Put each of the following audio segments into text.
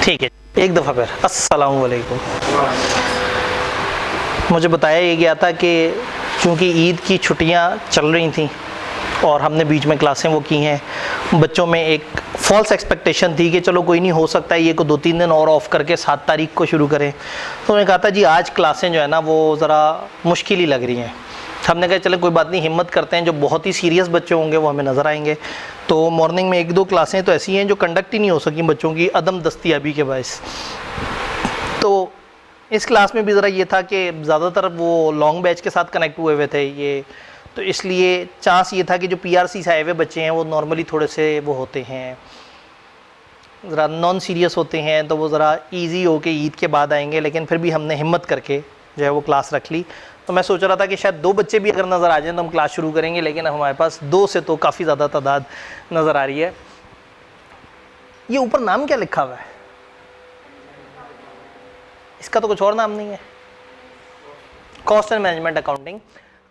ठीक है, एक दफ़ा फिर अस्सलाम वालेकुम। मुझे बताया गया था कि चूँकि ईद की छुट्टियां चल रही थी और हमने बीच में क्लासें वो की हैं, बच्चों में एक फॉल्स एक्सपेक्टेशन थी कि चलो कोई नहीं, हो सकता है ये को 2-3 दिन और ऑफ करके 7 तारीख को शुरू करें। तो उन्होंने कहा था जी आज क्लासें जो है ना वो ज़रा मुश्किल ही लग रही हैं। हमने कहा चले कोई बात नहीं, हिम्मत करते हैं, जो बहुत ही सीरियस बच्चे होंगे वो हमें नज़र आएंगे। तो मॉर्निंग में 1-2 क्लासें तो ऐसी हैं जो कंडक्ट ही नहीं हो सकी बच्चों की अदम दस्तियाबी के बायस। तो इस क्लास में भी ज़रा ये था कि ज़्यादातर वो लॉन्ग बैच के साथ कनेक्ट हुए थे ये, तो इसलिए चांस ये था कि जो PRC से आए हुए बच्चे हैं वो नॉर्मली थोड़े से वो होते हैं, ज़रा नॉन सीरियस होते हैं, तो वो ज़रा इजी हो के ईद के बाद आएंगे। लेकिन फिर भी हमने हिम्मत करके जो है वो क्लास रख ली। तो मैं सोच रहा था कि शायद 2 बच्चे भी अगर नज़र आ जाएं तो हम क्लास शुरू करेंगे, लेकिन हमारे पास 2 से तो काफ़ी ज़्यादा तादाद नज़र आ रही है। ये ऊपर नाम क्या लिखा हुआ है? इसका तो कुछ और नाम नहीं है। Cost and management accounting.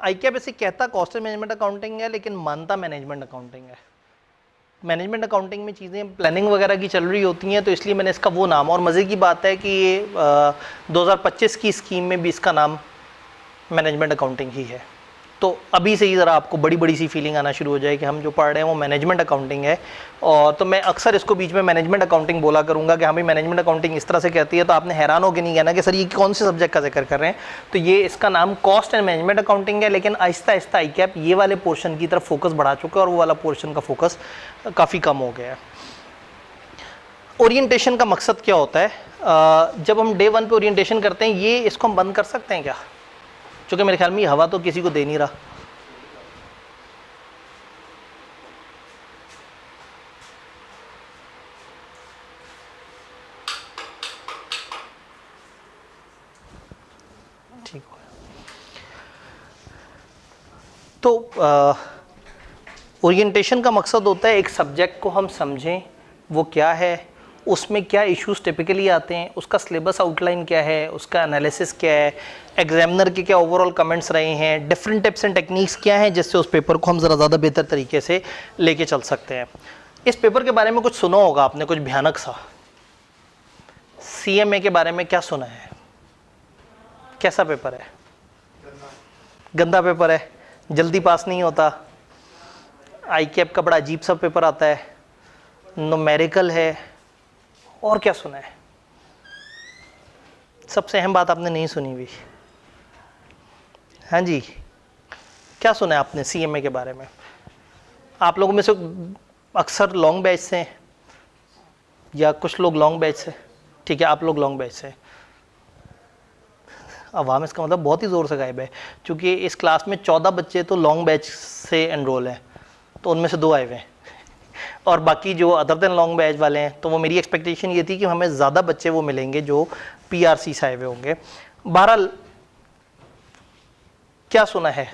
ICAP इसे कहता कॉस्ट एंड मैनेजमेंट अकाउंटिंग है, लेकिन मानता मैनेजमेंट अकाउंटिंग है। मैनेजमेंट अकाउंटिंग में चीज़ें प्लानिंग वगैरह की चल रही होती हैं, तो इसलिए मैंने इसका वो नाम, और मज़े की बात है कि ये 2025 की स्कीम में भी इसका नाम मैनेजमेंट अकाउंटिंग ही है। तो अभी से ही ज़रा आपको बड़ी बड़ी सी फीलिंग आना शुरू हो जाए कि हम जो पढ़ रहे हैं वो मैनेजमेंट अकाउंटिंग है। और तो मैं अक्सर इसको बीच में मैनेजमेंट अकाउंटिंग बोला करूँगा कि हमें मैनेजमेंट अकाउंटिंग इस तरह से कहती है, तो आपने हैरान हो के नहीं कहना कि सर ये कौन से सब्जेक्ट का जिक्र कर रहे हैं। तो ये इसका नाम कॉस्ट एंड मैनेजमेंट अकाउंटिंग है, लेकिन आहिस्ता आहिस्ता ICAP ये वाले पोर्शन की तरफ फोकस बढ़ा चुका है और वो वाला पोर्शन का फोकस काफ़ी कम हो गया है। ओरिएंटेशन का मकसद क्या होता है? जब हम डे 1 पे ओरिएंटेशन करते हैं, ये इसको हम बंद कर सकते हैं क्या? चूँकि मेरे ख्याल में ये हवा तो किसी को दे नहीं रहा। ठीक हो। तो ओरिएंटेशन का मकसद होता है एक सब्जेक्ट को हम समझें वो क्या है, उसमें क्या इश्यूज टिपिकली आते हैं, उसका सिलेबस आउटलाइन क्या है, उसका एनालिसिस क्या है, एग्जामिनर के क्या ओवरऑल कमेंट्स रहे हैं, डिफरेंट टिप्स एंड टेक्निक्स क्या हैं जिससे उस पेपर को हम ज़रा ज़्यादा बेहतर तरीके से लेके चल सकते हैं। इस पेपर के बारे में कुछ सुना होगा आपने, कुछ भयानक सा। CMA के बारे में क्या सुना है? कैसा पेपर है? गंदा पेपर है, जल्दी पास नहीं होता। ICAP का बड़ा अजीब सा पेपर आता है, न्यूमेरिकल है, और क्या सुना है? सबसे अहम बात आपने नहीं सुनी भी। हाँ जी, क्या सुना है आपने CMA के बारे में? आप लोगों में से अक्सर लॉन्ग बैच से या कुछ लोग लॉन्ग बैच से? ठीक है, आप लोग लॉन्ग बैच से। अवाम इसका मतलब बहुत ही ज़ोर से गायब है, क्योंकि इस क्लास में 14 बच्चे तो लॉन्ग बैच से एनरोल हैं, तो उनमें से 2 आए हुए हैं, और बाकी जो अदर देन लॉन्ग बैच वाले हैं, तो वो मेरी एक्सपेक्टेशन ये थी कि हमें ज़्यादा बच्चे वो मिलेंगे जो PRC से आए हुए होंगे। बहरहाल क्या सुना है?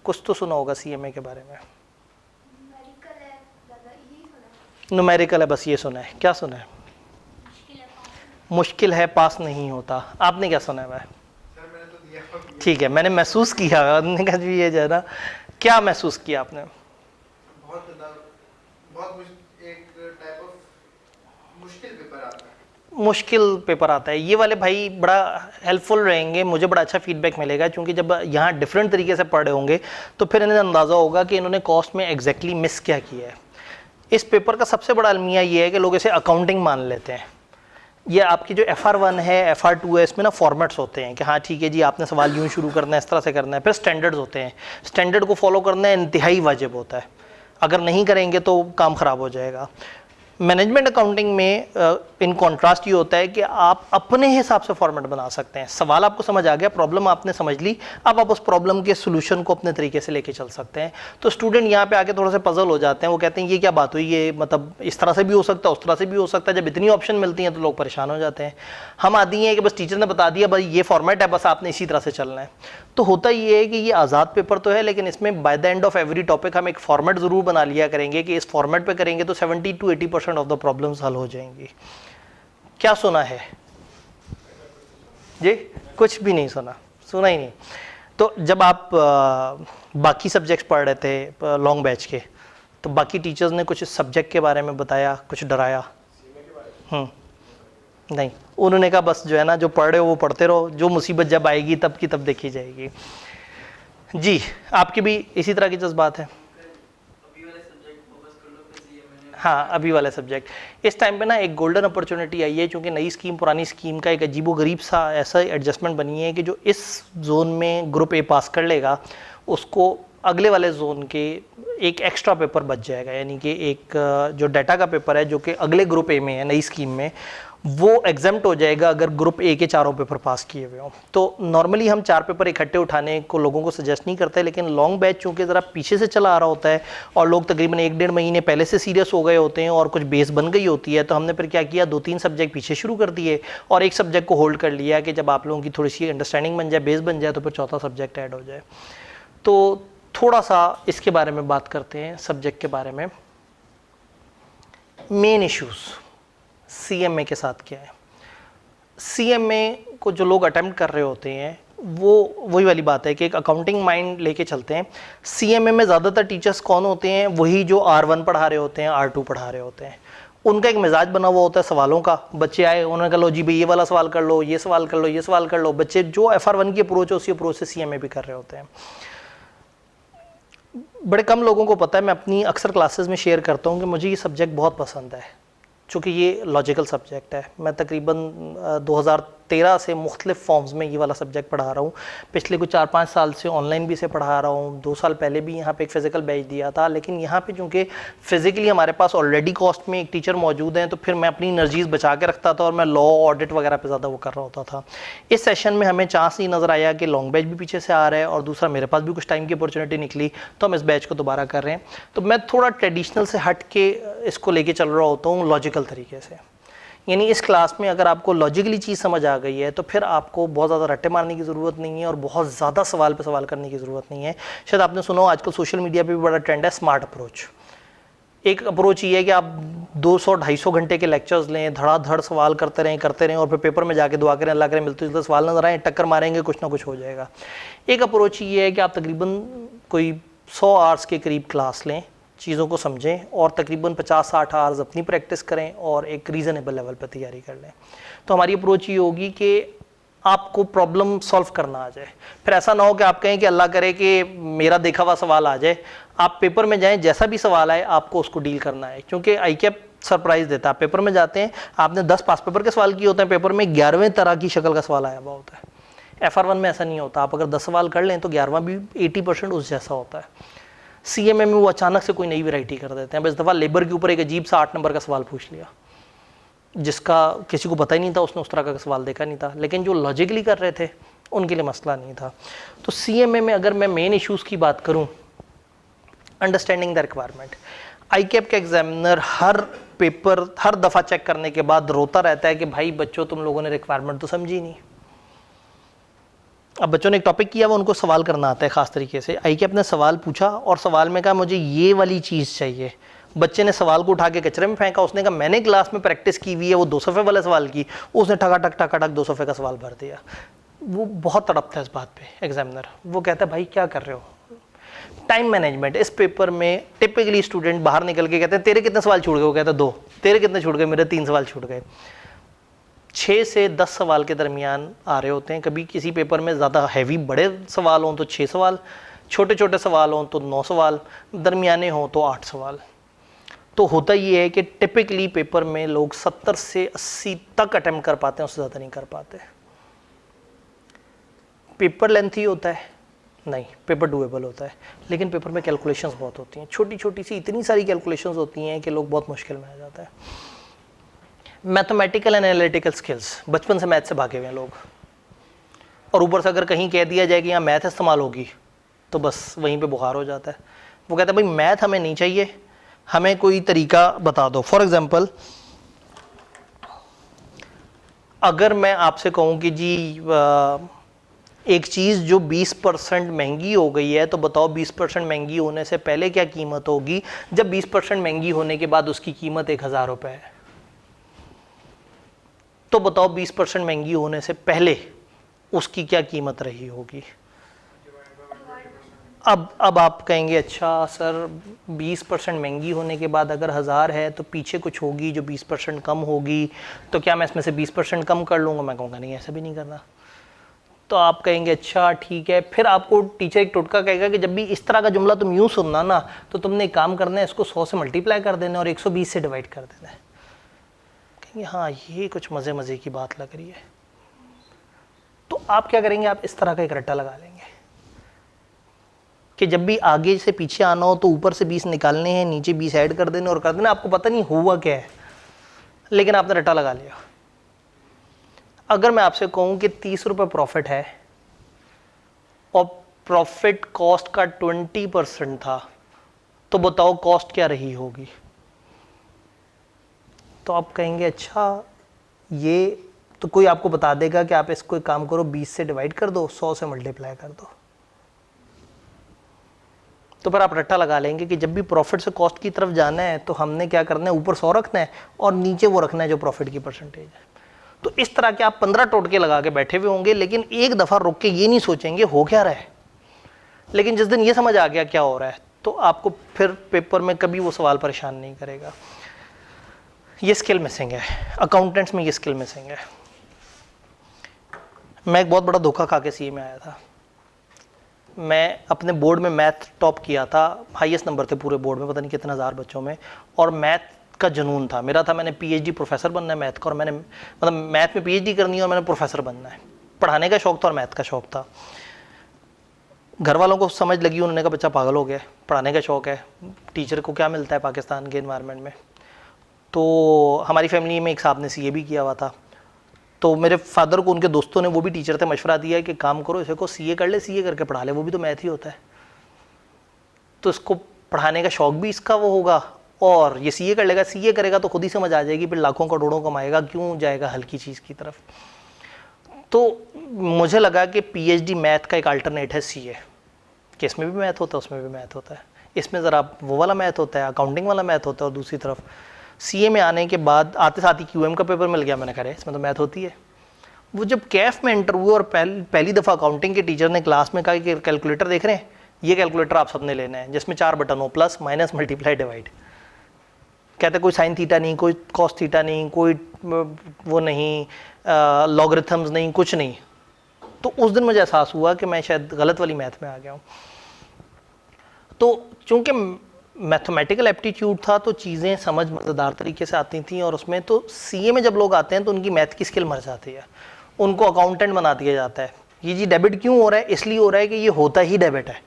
कुछ तो सुना होगा CMA के बारे में। न्यूमेरिकल है, बस ये सुना है। क्या सुना है? मुश्किल है, पास नहीं होता। आपने क्या सुना है भाई? ठीक है, मैंने महसूस किया, आपने कहा जी ये जो है ना, क्या महसूस किया आपने? एक टाइप ऑफ मुश्किल पेपर आता है ये वाले भाई, बड़ा हेल्पफुल रहेंगे, मुझे बड़ा अच्छा फीडबैक मिलेगा, क्योंकि जब यहाँ डिफरेंट तरीके से पढ़े होंगे तो फिर इन्हें अंदाज़ा होगा कि इन्होंने कॉस्ट में एग्जैक्टली मिस क्या किया है। इस पेपर का सबसे बड़ा अलमिया ये है कि लोग इसे अकाउंटिंग मान लेते हैं। ये आपकी जो FR1 है, FR2 है, इसमें ना फॉर्मेट्स होते हैं कि हाँ ठीक है जी आपने सवाल यूँ शुरू करना है, इस तरह से करना है। फिर स्टैंडर्ड्स होते हैं, स्टैंडर्ड को फॉलो करना इंतहाई वाजिब होता है, अगर नहीं करेंगे तो काम ख़राब हो जाएगा। मैनेजमेंट अकाउंटिंग में इन कॉन्ट्रास्ट ये होता है कि आप अपने हिसाब से फॉर्मेट बना सकते हैं। सवाल आपको समझ आ गया, प्रॉब्लम आपने समझ ली, अब आप उस प्रॉब्लम के सोल्यूशन को अपने तरीके से लेके चल सकते हैं। तो स्टूडेंट यहाँ पे आके थोड़ा सा पजल हो जाते हैं, वो कहते हैं ये क्या बात हुई, ये मतलब इस तरह से भी हो सकता है, उस तरह से भी हो सकता है। जब इतनी ऑप्शन मिलती हैं तो लोग परेशान हो जाते हैं। हम आदि हैं कि बस टीचर ने बता दिया भाई ये फॉर्मेट है, बस आपने इसी तरह से चलना है। तो होता ये है कि ये आज़ाद पेपर तो है, लेकिन इसमें by the end of every topic हम एक फॉर्मेट ज़रूर बना लिया करेंगे कि इस फॉर्मेट पे करेंगे तो 70 to 80% ऑफ द प्रॉब्लम्स हल हो जाएंगी। क्या सुना है जी? कुछ भी नहीं सुना, सुना ही नहीं। तो जब आप बाकी सब्जेक्ट्स पढ़ रहे थे लॉन्ग बैच के, तो बाकी टीचर्स ने कुछ सब्जेक्ट के बारे में बताया, कुछ डराया? नहीं, उन्होंने कहा बस जो है ना, जो पढ़ रहे हो वो पढ़ते रहो, जो मुसीबत जब आएगी तब की तब देखी जाएगी। जी, आपके भी इसी तरह के जज्बात हैं? हाँ, अभी वाला सब्जेक्ट इस टाइम पे ना एक गोल्डन अपॉर्चुनिटी आई है, क्योंकि नई स्कीम पुरानी स्कीम का एक अजीबोगरीब सा ऐसा एडजस्टमेंट बनी है कि जो इस जोन में ग्रुप ए पास कर लेगा उसको अगले वाले जोन के एक एक्स्ट्रा पेपर बच जाएगा, यानी कि एक जो डाटा का पेपर है जो कि अगले ग्रुप ए में है नई स्कीम में, वो एग्जाम्प्ट हो जाएगा अगर ग्रुप ए के चारों पेपर पास किए हुए हों। तो नॉर्मली हम 4 पेपर इकट्ठे उठाने को लोगों को सजेस्ट नहीं करते, लेकिन लॉन्ग बैच चूँकि ज़रा पीछे से चला आ रहा होता है और लोग तकरीबन 1-1.5 महीने पहले से सीरियस हो गए होते हैं और कुछ बेस बन गई होती है, तो हमने फिर क्या किया, 2-3 सब्जेक्ट पीछे शुरू कर दिए और एक सब्जेक्ट को होल्ड कर लिया कि जब आप लोगों की थोड़ी सी अंडरस्टैंडिंग बन जाए, बेस बन जाए, तो फिर चौथा सब्जेक्ट ऐड हो जाए। तो थोड़ा सा इसके बारे में बात करते हैं, सब्जेक्ट के बारे में। मेन इश्यूज़ CMA के साथ क्या है। CMA को जो लोग अटेम्प्ट कर रहे होते हैं वो वही वाली बात है कि एक अकाउंटिंग माइंड लेके चलते हैं। CMA में ज़्यादातर टीचर्स कौन होते हैं, वही जो R1 पढ़ा रहे होते हैं, R2 पढ़ा रहे होते हैं। उनका एक मिजाज बना हुआ होता है सवालों का। बच्चे आए, उन्होंने कहा लो जी भाई ये वाला सवाल कर लो, ये सवाल कर लो, ये सवाल कर लो। बच्चे जो FR1 की अप्रोच है उसी अप्रोच से CMA भी कर रहे होते हैं। बड़े कम लोगों को पता है, मैं अपनी अक्सर क्लासेस में शेयर करता हूँ कि मुझे ये सब्जेक्ट बहुत पसंद है, चूँकि ये लॉजिकल सब्जेक्ट है। मैं तकरीबन 2013 से मुख्तलिफ फॉर्म्स में ये वाला सब्जेक्ट पढ़ा रहा हूँ। पिछले कुछ 4-5 साल से ऑनलाइन भी इसे पढ़ा रहा हूँ। 2 साल पहले भी यहाँ पे एक फ़िज़िकल बैच दिया था, लेकिन यहाँ पे चूँकि फ़िज़िकली हमारे पास ऑलरेडी कॉस्ट में एक टीचर मौजूद हैं, तो फिर मैं अपनी एनर्जीज़ बचा के रखता था और मैं लॉ ऑडिट वगैरह पर ज़्यादा वो कर रहा होता था। इस सेशन में हमें चांस नहीं नज़र आया कि लॉन्ग बैच भी पीछे से आ रहा है और दूसरा मेरे पास भी कुछ टाइम की अपॉर्चुनिटी निकली, तो हम इस बैच को दोबारा कर रहे हैं। तो मैं थोड़ा ट्रेडिशनल से हट के इसको लेके चल रहा होता हूँ लॉजिकल तरीके से। यानी इस क्लास में अगर आपको लॉजिकली चीज़ समझ आ गई है तो फिर आपको बहुत ज़्यादा रट्टे मारने की ज़रूरत नहीं है और बहुत ज़्यादा सवाल पे सवाल करने की ज़रूरत नहीं है। शायद आपने सुना हो आजकल सोशल मीडिया पे भी बड़ा ट्रेंड है स्मार्ट अप्रोच। एक अप्रोच ये है कि आप 200-250 घंटे के लेक्चर्स लें, धड़ाधड़ सवाल करते रहें और फिर पेपर में जाके दुआ करें अल्लाह करें मिलते जुलते सवाल नजर आए, टक्कर मारेंगे, कुछ ना कुछ हो जाएगा। एक अप्रोच ये है कि आप तकरीबन कोई 100 आवर्स के करीब क्लास लें, चीज़ों को समझें और तकरीबन 50-60 आवर्स अपनी प्रैक्टिस करें और एक रीज़नेबल लेवल पर तैयारी कर लें। तो हमारी अप्रोच ये होगी कि आपको प्रॉब्लम सॉल्व करना आ जाए। फिर ऐसा ना हो कि आप कहें कि अल्लाह करे कि मेरा देखा हुआ सवाल आ जाए। आप पेपर में जाएं, जैसा भी सवाल आए आपको उसको डील करना है, क्योंकि ICAP सरप्राइज़ देता है। पेपर में जाते हैं, आपने 10 पास पेपर के सवाल किए होते हैं, पेपर में 11वें तरह की शक्ल का सवाल आया हुआ होता है। FR1 में ऐसा नहीं होता। आप अगर 10 सवाल कर लें तो 11वां भी 80% उस जैसा होता है। CMA में वो अचानक से कोई नई वैरायटी कर देते हैं। बस दफ़ा लेबर के ऊपर एक अजीब सा 8 नंबर का सवाल पूछ लिया, जिसका किसी को पता ही नहीं था, उसने उस तरह का सवाल देखा नहीं था, लेकिन जो लॉजिकली कर रहे थे उनके लिए मसला नहीं था। तो CMA में अगर मैं मेन इश्यूज़ की बात करूं, अंडरस्टैंडिंग द रिक्वायरमेंट। ICAP का एग्जामिनर हर पेपर हर दफ़ा चेक करने के बाद रोता रहता है कि भाई बच्चों तुम लोगों ने रिक्वायरमेंट तो समझी नहीं। अब बच्चों ने एक टॉपिक किया, वो उनको सवाल करना आता है ख़ास तरीके से। ICAP ने सवाल पूछा और सवाल में कहा मुझे ये वाली चीज़ चाहिए। बच्चे ने सवाल को उठा के कचरे में फेंका। उसने कहा मैंने क्लास में प्रैक्टिस की हुई है वो 2 सफ़े वाले सवाल की। उसने टकाटक 2 सफ़े का सवाल भर दिया। वो बहुत तड़पता है इस बात पे एग्जामिनर। वो कहता है भाई क्या कर रहे हो। टाइम मैनेजमेंट इस पेपर में टिपिकली स्टूडेंट बाहर निकल के कहते हैं तेरे कितने सवाल छूट गए, वो कहता है 2। तेरे कितने छूट गए, मेरे 3 सवाल छूट गए। 6 से 10 सवाल के दरमियान आ रहे होते हैं। कभी किसी पेपर में ज़्यादा हैवी बड़े सवाल हों तो 6 सवाल, छोटे छोटे सवाल हों तो 9 सवाल, दरमियाने हों तो 8 सवाल। तो होता ये है कि टिपिकली पेपर में लोग 70 से 80 तक अटेम्प्ट कर पाते हैं, उससे ज़्यादा नहीं कर पाते। पेपर लेंथी होता है? नहीं, पेपर डूएबल होता है, लेकिन पेपर में कैलकुलेशंस बहुत होती हैं, छोटी छोटी सी इतनी सारी कैलकुलेशंस होती हैं कि लोग बहुत मुश्किल में आ जाता है। मैथमेटिकल एंड एनालिटिकल स्किल्स, बचपन से मैथ से भागे हुए हैं लोग, और ऊपर से अगर कहीं कह दिया जाए कि यहाँ मैथ इस्तेमाल होगी तो बस वहीं पे बुखार हो जाता है। वो कहता है भाई मैथ हमें नहीं चाहिए, हमें कोई तरीका बता दो। फॉर एग्जांपल अगर मैं आपसे कहूँ कि जी एक चीज़ जो 20% महंगी हो गई है, तो बताओ 20% महंगी होने से पहले क्या कीमत होगी, जब 20% महंगी होने के बाद उसकी कीमत 1000 रुपये है। तो बताओ 20% महंगी होने से पहले उसकी क्या कीमत रही होगी। अब आप कहेंगे अच्छा सर 20% महंगी होने के बाद अगर 1000 है तो पीछे कुछ होगी जो 20% कम होगी, तो क्या मैं इसमें से 20% कम कर लूँगा? मैं कहूँगा नहीं, ऐसा भी नहीं करना। तो आप कहेंगे अच्छा ठीक है। फिर आपको टीचर एक टोटका कहेगा कि जब भी इस तरह का जुमला तुम यूँ सुनना ना, तो तुमने एक काम करना है, इसको 100 से मल्टीप्लाई कर देना और 120 से डिवाइड कर देना है। कहेंगे हाँ ये कुछ मज़े मज़े की बात लग रही है। तो आप क्या करेंगे, आप इस तरह का एक रट्टा लगा लेंगे कि जब भी आगे से पीछे आना हो तो ऊपर से 20 निकालने हैं, नीचे 20 ऐड कर देने और कर देना। आपको पता नहीं हुआ क्या है, लेकिन आपने रट्टा लगा लिया। अगर मैं आपसे कहूं कि 30 रुपये प्रॉफिट है और प्रॉफिट कॉस्ट का 20% था, तो बताओ कॉस्ट क्या रही होगी? तो आप कहेंगे अच्छा ये तो कोई आपको बता देगा कि आप इसको एक काम करो, 20 से डिवाइड कर दो, 100 से मल्टीप्लाई कर दो। तो फिर आप रट्टा लगा लेंगे कि जब भी प्रॉफिट से कॉस्ट की तरफ जाना है तो हमने क्या करना है, ऊपर 100 रखना है और नीचे वो रखना है जो प्रॉफिट की परसेंटेज है। तो इस तरह के आप 15 टोटके लगा के बैठे हुए होंगे, लेकिन एक दफ़ा रुक के ये नहीं सोचेंगे हो क्या रहा है। लेकिन जिस दिन ये समझ आ गया क्या हो रहा है, तो आपको फिर पेपर में कभी वो सवाल परेशान नहीं करेगा। ये स्किल मिसिंग है, अकाउंटेंट्स में ये स्किल मिसिंग है। मैं एक बहुत बड़ा धोखा खा के सीए में आया था। मैं अपने बोर्ड में मैथ टॉप किया था, हाईएस्ट नंबर थे पूरे बोर्ड में, पता नहीं कितने हज़ार बच्चों में, और मैथ का जुनून था मेरा। मैंने पीएचडी प्रोफेसर बनना है मैथ का, और मैंने मतलब मैथ में पीएचडी करनी है और मैंने प्रोफेसर बनना है। पढ़ाने का शौक था और मैथ का शौक था। घर वालों को समझ लगी, उन्होंने कहा बच्चा पागल हो गया, पढ़ाने का शौक है, टीचर को क्या मिलता है पाकिस्तान के एनवायरनमेंट में। तो हमारी फैमिली में एक साहब ने सीए भी किया हुआ था, तो मेरे फादर को उनके दोस्तों ने, वो भी टीचर थे, मशवरा दिया कि काम करो इसे को सीए कर ले, सीए करके पढ़ा ले, वो भी तो मैथ ही होता है, तो इसको पढ़ाने का शौक भी इसका वो होगा और ये सीए कर लेगा। सीए करेगा तो खुद ही समझ आ जाएगी, फिर लाखों करोड़ों कमाएगा, क्यों जाएगा हल्की चीज़ की तरफ। तो मुझे लगा कि पीएचडी मैथ का एक अल्टरनेट है सीए, कि इसमें भी मैथ होता है उसमें भी मैथ होता है, इसमें ज़रा वो वाला मैथ होता है, अकाउंटिंग वाला मैथ होता है, और दूसरी तरफ सीए में आने के बाद आते साथ ही क्यूएम का पेपर मिल गया। मैंने कहा इसमें तो मैथ होती है। वो जब कैफ में एंटर हुए और पहली दफ़ा अकाउंटिंग के टीचर ने क्लास में कहा कि कैलकुलेटर देख रहे हैं, ये कैलकुलेटर आप सबने लेना है जिसमें 4 बटन हो, प्लस माइनस मल्टीप्लाई डिवाइड। कहते कोई साइन थीटा नहीं, कोई कॉस थीटा नहीं, कोई वो नहीं, लॉगरिथम्स नहीं, कुछ नहीं। तो उस दिन मुझे एहसास हुआ कि मैं शायद गलत वाली मैथ में आ गया हूँ। तो चूँकि मैथमेटिकल एप्टीट्यूड था तो चीज़ें समझ मज़ेदार तरीके से आती थी, और उसमें तो सीए में जब लोग आते हैं तो उनकी मैथ की स्किल मर जाती है, उनको अकाउंटेंट बना दिया जाता है। ये जी डेबिट क्यों हो रहा है, इसलिए हो रहा है कि ये होता ही डेबिट है।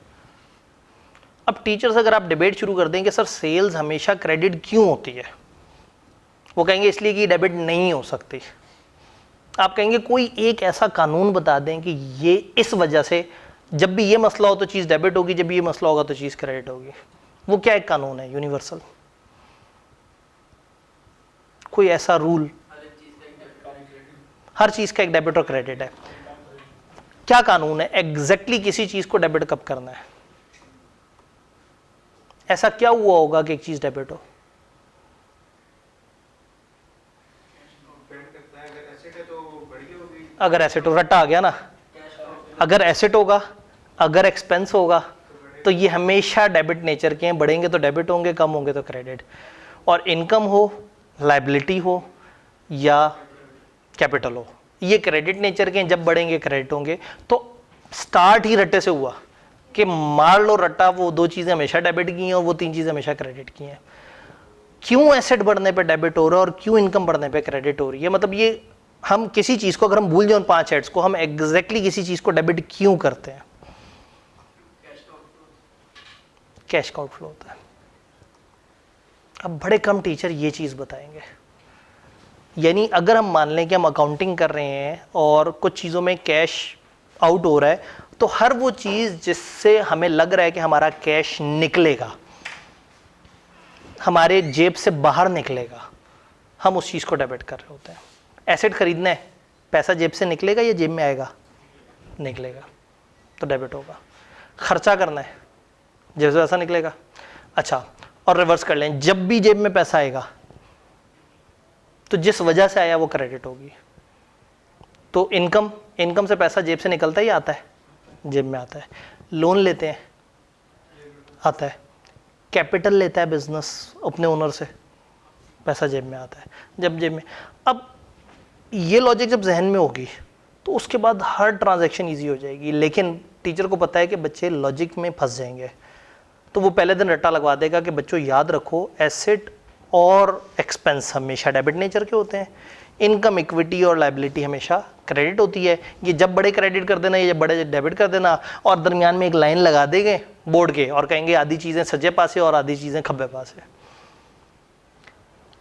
अब टीचर्स अगर आप डिबेट शुरू कर दें कि सर सेल्स हमेशा क्रेडिट क्यों होती है, वो कहेंगे इसलिए कि डेबिट नहीं हो सकती। आप कहेंगे कोई एक ऐसा कानून बता दें कि ये इस वजह से जब भी ये मसला हो तो चीज़ डेबिट होगी, जब भी ये मसला होगा तो चीज़ क्रेडिट होगी। वो क्या एक कानून है यूनिवर्सल, कोई ऐसा रूल? हर चीज़ का एक डेबिट और क्रेडिट है। क्या कानून है एग्जैक्टली किसी चीज़ को डेबिट कब करना है? ऐसा क्या हुआ होगा कि एक चीज़ डेबिट हो? अगर एसेट हो, रट्टा आ गया ना, अगर एसेट होगा, अगर एक्सपेंस होगा, तो ये हमेशा डेबिट नेचर के हैं। बढ़ेंगे तो डेबिट होंगे, कम होंगे तो क्रेडिट। और इनकम हो, लायबिलिटी हो या कैपिटल हो, ये क्रेडिट नेचर के हैं। जब बढ़ेंगे क्रेडिट होंगे। तो स्टार्ट ही रट्टे से हुआ कि मार लो रट्टा, वो 2 चीज़ें हमेशा डेबिट की हैं और वो 3 चीज़ें हमेशा क्रेडिट की हैं। क्यों एसेट बढ़ने पे डेबिट हो रहा है और क्यों इनकम बढ़ने पे क्रेडिट हो रही है? मतलब ये हम किसी चीज़ को अगर हम भूल जाए उन 5 हेड्स को, हम एग्जैक्टली किसी चीज़ को डेबिट क्यों करते हैं? कैश का आउटफ्लो होता है। अब बड़े कम टीचर ये चीज़ बताएंगे। यानी अगर हम मान लें कि हम अकाउंटिंग कर रहे हैं और कुछ चीज़ों में कैश आउट हो रहा है, तो हर वो चीज़ जिससे हमें लग रहा है कि हमारा कैश निकलेगा, हमारे जेब से बाहर निकलेगा, हम उस चीज़ को डेबिट कर रहे होते हैं। एसेट खरीदना है, पैसा जेब से निकलेगा या जेब में आएगा? निकलेगा, तो डेबिट होगा। खर्चा करना है, जेब से पैसा निकलेगा। अच्छा, और रिवर्स कर लें, जब भी जेब में पैसा आएगा तो जिस वजह से आया वो क्रेडिट होगी। तो इनकम से पैसा जेब से निकलता ही आता है, जेब में आता है। लोन लेते हैं, आता है, कैपिटल लेता है बिजनेस अपने ओनर से, पैसा जेब में आता है, जब जेब में, अब ये लॉजिक जब जहन में होगी तो उसके बाद हर ट्रांजैक्शन इजी हो जाएगी। लेकिन टीचर को पता है कि बच्चे लॉजिक में फंस जाएंगे, तो वो पहले दिन रट्टा लगवा देगा कि बच्चों याद रखो एसेट और एक्सपेंस हमेशा डेबिट नेचर के होते हैं, इनकम इक्विटी और लाइबिलिटी हमेशा क्रेडिट होती है। ये जब बड़े क्रेडिट कर देना, ये जब बड़े डेबिट कर देना, और दरमियान में एक लाइन लगा देंगे बोर्ड के और कहेंगे आधी चीज़ें सज्जे पासे और आधी चीज़ें खब्बे पासे,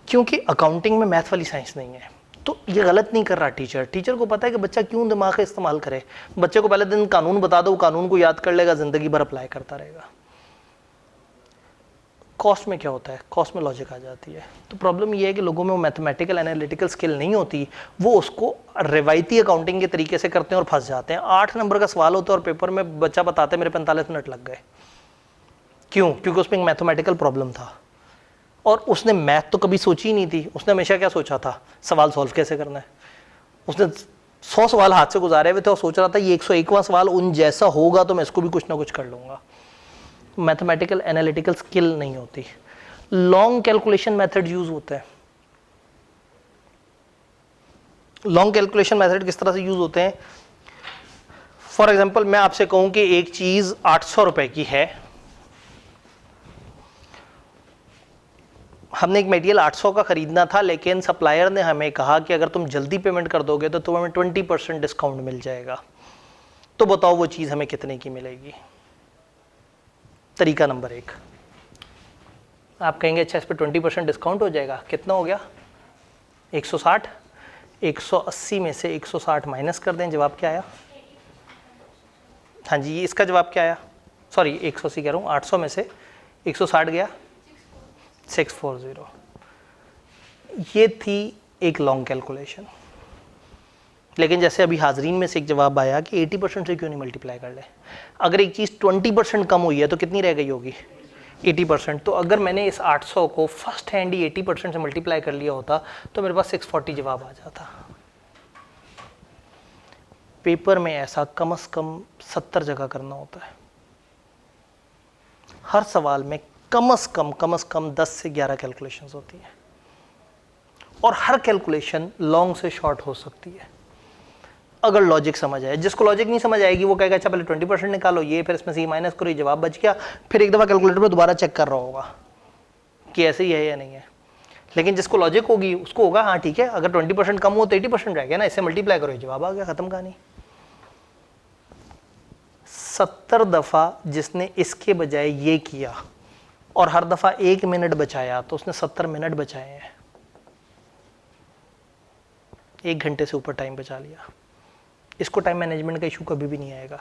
क्योंकि अकाउंटिंग में मैथ वाली साइंस नहीं है। तो ये गलत नहीं कर रहा टीचर, टीचर को पता है कि बच्चा क्यों दिमाग का इस्तेमाल करे। बच्चे को पहले दिन कानून बता दो, कानून को याद कर लेगा, ज़िंदगी भर अप्लाई करता रहेगा। कॉस्ट में क्या होता है, कॉस्ट में लॉजिक आ जाती है। तो प्रॉब्लम ये है कि लोगों में वो मैथमेटिकल एनालिटिकल स्किल नहीं होती, वो उसको रिवायती अकाउंटिंग के तरीके से करते हैं और फंस जाते हैं। 8 नंबर का सवाल होता है और पेपर में बच्चा बताता है मेरे 45 मिनट लग गए। क्यों? क्योंकि उसमें एक मैथमेटिकल प्रॉब्लम था और उसने मैथ तो कभी सोची ही नहीं थी। उसने हमेशा क्या सोचा था, सवाल सॉल्व कैसे करना है। उसने 100 सवाल हाथ से गुजारे हुए थे और सोच रहा था ये 101वां सवाल उन जैसा होगा तो मैं इसको भी कुछ ना कुछ कर लूँगा। मैथमेटिकल एनालिटिकल स्किल नहीं होती। लॉन्ग कैलकुलेशन मेथड यूज होता है। लॉन्ग कैलकुलेशन मेथड किस तरह से यूज होते हैं? फॉर एग्जांपल मैं आपसे कहूं कि एक चीज 800 रुपए की है, हमने एक मटेरियल 800 का खरीदना था, लेकिन सप्लायर ने हमें कहा कि अगर तुम जल्दी पेमेंट कर दोगे तो तुम्हें 20% डिस्काउंट मिल जाएगा। तो बताओ वो चीज हमें कितने की मिलेगी? तरीका नंबर 1, आप कहेंगे अच्छा इस पर 20% डिस्काउंट हो जाएगा, कितना हो गया? 160। 180 में से 160 माइनस कर दें, जवाब क्या आया? हाँ जी, इसका जवाब क्या आया? सॉरी 180 कह रहा हूँ, 800 में से 160 गया 640। ये थी एक लॉन्ग कैलकुलेशन। लेकिन जैसे अभी हाजरीन में से एक जवाब आया कि 80% से क्यों नहीं मल्टीप्लाई कर ले। अगर एक चीज़ 20% कम हुई है तो कितनी रह गई होगी? 80%। तो अगर मैंने इस 800 को फर्स्ट हैंड ही 80% से मल्टीप्लाई कर लिया होता तो मेरे पास 640 जवाब आ जाता। पेपर में ऐसा कम से कम 70 जगह करना होता है। हर सवाल में कम से कम 10 से 11 कैलकुलेशंस होती है और हर कैलकुलेशन लॉन्ग से शॉर्ट हो सकती है अगर लॉजिक समझ आए। जिसको लॉजिक नहीं समझ आएगी वो कहेगा अच्छा पहले 20% निकालो ये, फिर इसमें से ये माइनस करो, ये जवाब बच गया, फिर एक दफ़ा कैलकुलेटर में दोबारा चेक कर रहा होगा कि ऐसे ही है या नहीं है। लेकिन जिसको लॉजिक होगी उसको होगा हाँ ठीक है, अगर 20% कम हो तो 80% रह गया ना, इससे मल्टीप्लाई करो, ये जवाब आ गया, खत्म कहानी। 70 दफ़ा जिसने इसके बजाय ये किया और हर दफ़ा 1 मिनट बचाया तो उसने 70 मिनट बचाए हैं, 1 घंटे से ऊपर टाइम बचा लिया। इसको टाइम मैनेजमेंट का इशू कभी भी नहीं आएगा।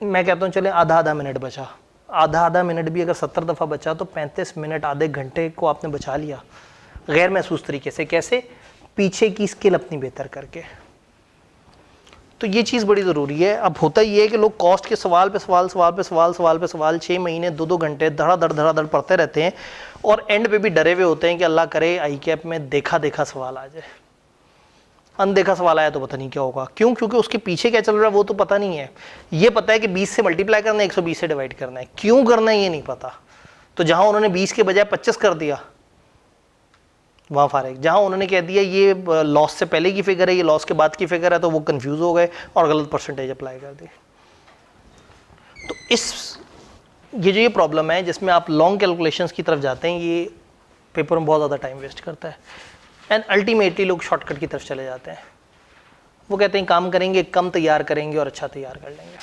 मैं कहता हूँ चले आधा मिनट बचा, आधा मिनट भी अगर 70 दफ़ा बचा तो 35 मिनट, आधे घंटे को आपने बचा लिया गैर महसूस तरीके से। कैसे? पीछे की स्किल अपनी बेहतर करके। तो ये चीज़ बड़ी ज़रूरी है। अब होता ये है कि लोग कॉस्ट के सवाल पे सवाल 6 महीने 2-2 घंटे धड़ाधड़ पढ़ते रहते हैं और एंड पे भी डरे हुए होते हैं कि अल्लाह करे आई कैप में देखा सवाल आ जाए। अनदेखा सवाल आया तो पता नहीं क्या होगा। क्यों? क्योंकि उसके पीछे क्या चल रहा है वो तो पता नहीं है। ये पता है कि 20 से मल्टीप्लाई करना है, 120 से डिवाइड करना है, क्यों करना है ये नहीं पता। तो जहां उन्होंने 20 के बजाय 25 कर दिया वहां फारिग, जहां उन्होंने कह दिया ये लॉस से पहले की फिगर है, ये लॉस के बाद की फिगर है, तो वो कंफ्यूज हो गए और गलत परसेंटेज अप्लाई कर दी। तो ये जो ये प्रॉब्लम है जिसमें आप लॉन्ग कैलकुलेशंस की तरफ जाते हैं, ये पेपर में बहुत ज़्यादा टाइम वेस्ट करता है एंड अल्टीमेटली लोग शॉर्टकट की तरफ चले जाते हैं। वो कहते हैं काम करेंगे, कम तैयार करेंगे और अच्छा तैयार कर लेंगे।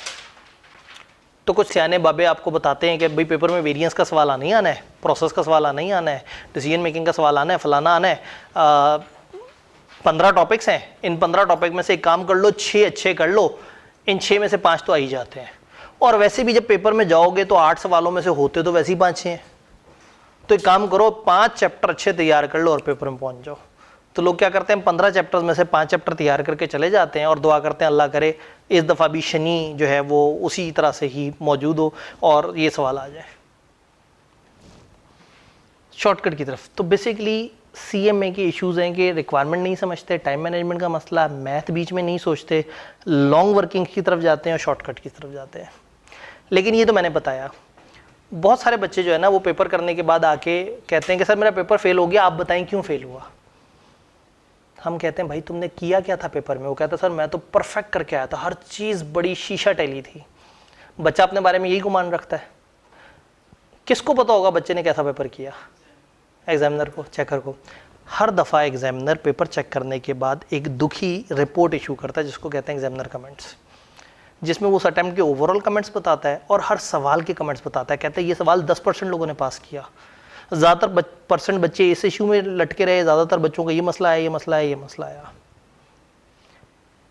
तो कुछ सियाने बाबे आपको बताते हैं कि भाई पेपर में वेरिएंस का सवाल आना ही आना है, प्रोसेस का सवाल आना ही आना है, डिसीजन मेकिंग का सवाल आना है, फलाना आना है। 15 टॉपिक्स हैं, इन 15 टॉपिक में से एक काम कर लो, 6 अच्छे कर लो, इन 6 में से 5 तो आ ही जाते हैं। और वैसे भी जब पेपर में जाओगे तो 8 सवालों में से होते तो वैसे ही 5-6 हैं। तो एक काम करो, 5 चैप्टर अच्छे तैयार कर लो और पेपर में पहुंच जाओ। तो लोग क्या करते हैं, 15 चैप्टर्स में से 5 चैप्टर तैयार करके चले जाते हैं और दुआ करते हैं अल्लाह करे इस दफ़ा भी शनि जो है वो उसी तरह से ही मौजूद हो और ये सवाल आ जाए शॉर्टकट की तरफ। तो बेसिकली CMA के इश्यूज़ हैं कि रिक्वायरमेंट नहीं समझते, टाइम मैनेजमेंट का मसला, मैथ बीच में नहीं सोचते, लॉन्ग वर्किंग की तरफ जाते हैं और शॉर्टकट की तरफ जाते हैं। लेकिन ये तो मैंने बताया, बहुत सारे बच्चे जो है ना वो पेपर करने के बाद आके कहते हैं कि सर मेरा पेपर फेल हो गया, आप बताएं क्यों फेल हुआ। हम कहते हैं भाई तुमने किया क्या था पेपर में? वो कहता सर मैं तो परफेक्ट करके आया था, हर चीज़ बड़ी शीशा टैली थी। बच्चा अपने बारे में यही गुमान रखता है। किसको पता होगा बच्चे ने कैसा पेपर किया? एग्जामिनर को, चेकर को। हर दफ़ा एग्जामिनर पेपर चेक करने के बाद एक दुखी रिपोर्ट इशू करता है जिसको कहते हैं एग्जामिनर कमेंट्स, जिसमें वो उस अटेम्प्ट के ओवरऑल कमेंट्स बताता है और हर सवाल के कमेंट्स बताता है। कहते हैं ये सवाल 10% लोगों ने पास किया, ज़्यादातर परसेंट बच्चे इस इशू में लटके रहे, ज़्यादातर बच्चों का ये मसला है, ये मसला है, ये मसला आया।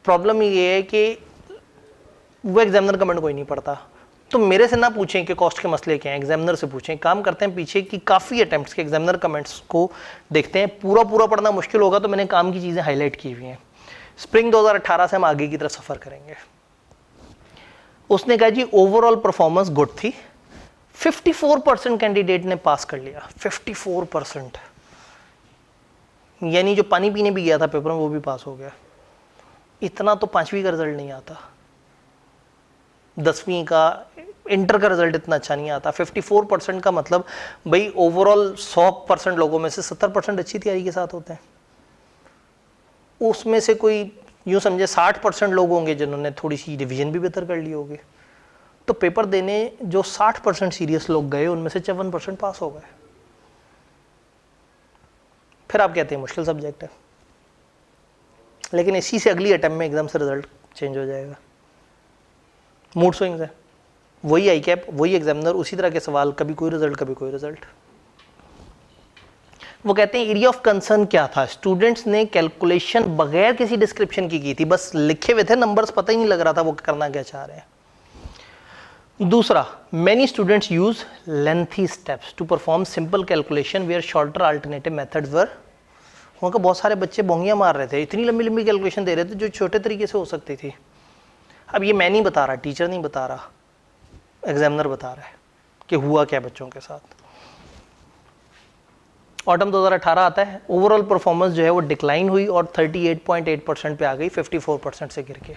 प्रॉब्लम ये है कि वो एग्जामिनर कमेंट कोई नहीं पढ़ता। तो मेरे से ना पूछें कि कॉस्ट के मसले क्या हैं, एग्जामिनर से पूछें। काम करते हैं पीछे की काफ़ी अटेम्प्ट्स के एग्जामिनर कमेंट्स को देखते हैं। पूरा पूरा पढ़ना मुश्किल होगा तो मैंने काम की चीज़ें हाईलाइट की हुई हैं। स्प्रिंग 2018 से हम आगे की तरफ सफ़र करेंगे। उसने कहा जी ओवरऑल परफॉर्मेंस गुड थी, 54% कैंडिडेट ने पास कर लिया। 54%, यानी जो पानी पीने भी गया था पेपर में वो भी पास हो गया। इतना तो 5वीं का रिजल्ट नहीं आता, 10वीं का, इंटर का रिजल्ट इतना अच्छा नहीं आता। 54% का मतलब भाई ओवरऑल 100% लोगों में से 70% अच्छी तैयारी के साथ होते हैं। उसमें से कोई यूँ समझे 60% लोग होंगे जिन्होंने थोड़ी सी रिवीजन भी बेहतर कर ली होगी। तो पेपर देने जो 60% सीरियस लोग गए उनमें से 54% पास हो गए। फिर आप कहते हैं मुश्किल सब्जेक्ट है, लेकिन इसी से अगली अटेम्प्ट में एकदम से रिजल्ट चेंज हो जाएगा। मूड स्विंग्स है, वही आई कैप, वही एग्जामिनर, उसी तरह के सवाल, कभी कोई रिजल्ट कभी कोई रिजल्ट। वो कहते हैं एरिया ऑफ कंसर्न क्या था? स्टूडेंट्स ने कैलकुलेशन बगैर किसी डिस्क्रिप्शन की थी, बस लिखे हुए थे नंबर्स, पता ही नहीं लग रहा था वो करना क्या चाह रहे हैं। दूसरा, many students use lengthy steps to perform simple calculation where shorter alternative methods were. वहाँ बहुत सारे बच्चे बोंगियाँ मार रहे थे, इतनी लंबी लंबी कैलकुलेशन दे रहे थे जो छोटे तरीके से हो सकती थी। अब ये मैं नहीं बता रहा, टीचर नहीं बता रहा, एग्जामिनर बता रहा है कि हुआ क्या बच्चों के साथ। ऑटम 2018 आता है, ओवरऑल परफॉर्मेंस जो है वो डिक्लाइन हुई और 38.8% पे आ गई, 54% से गिर के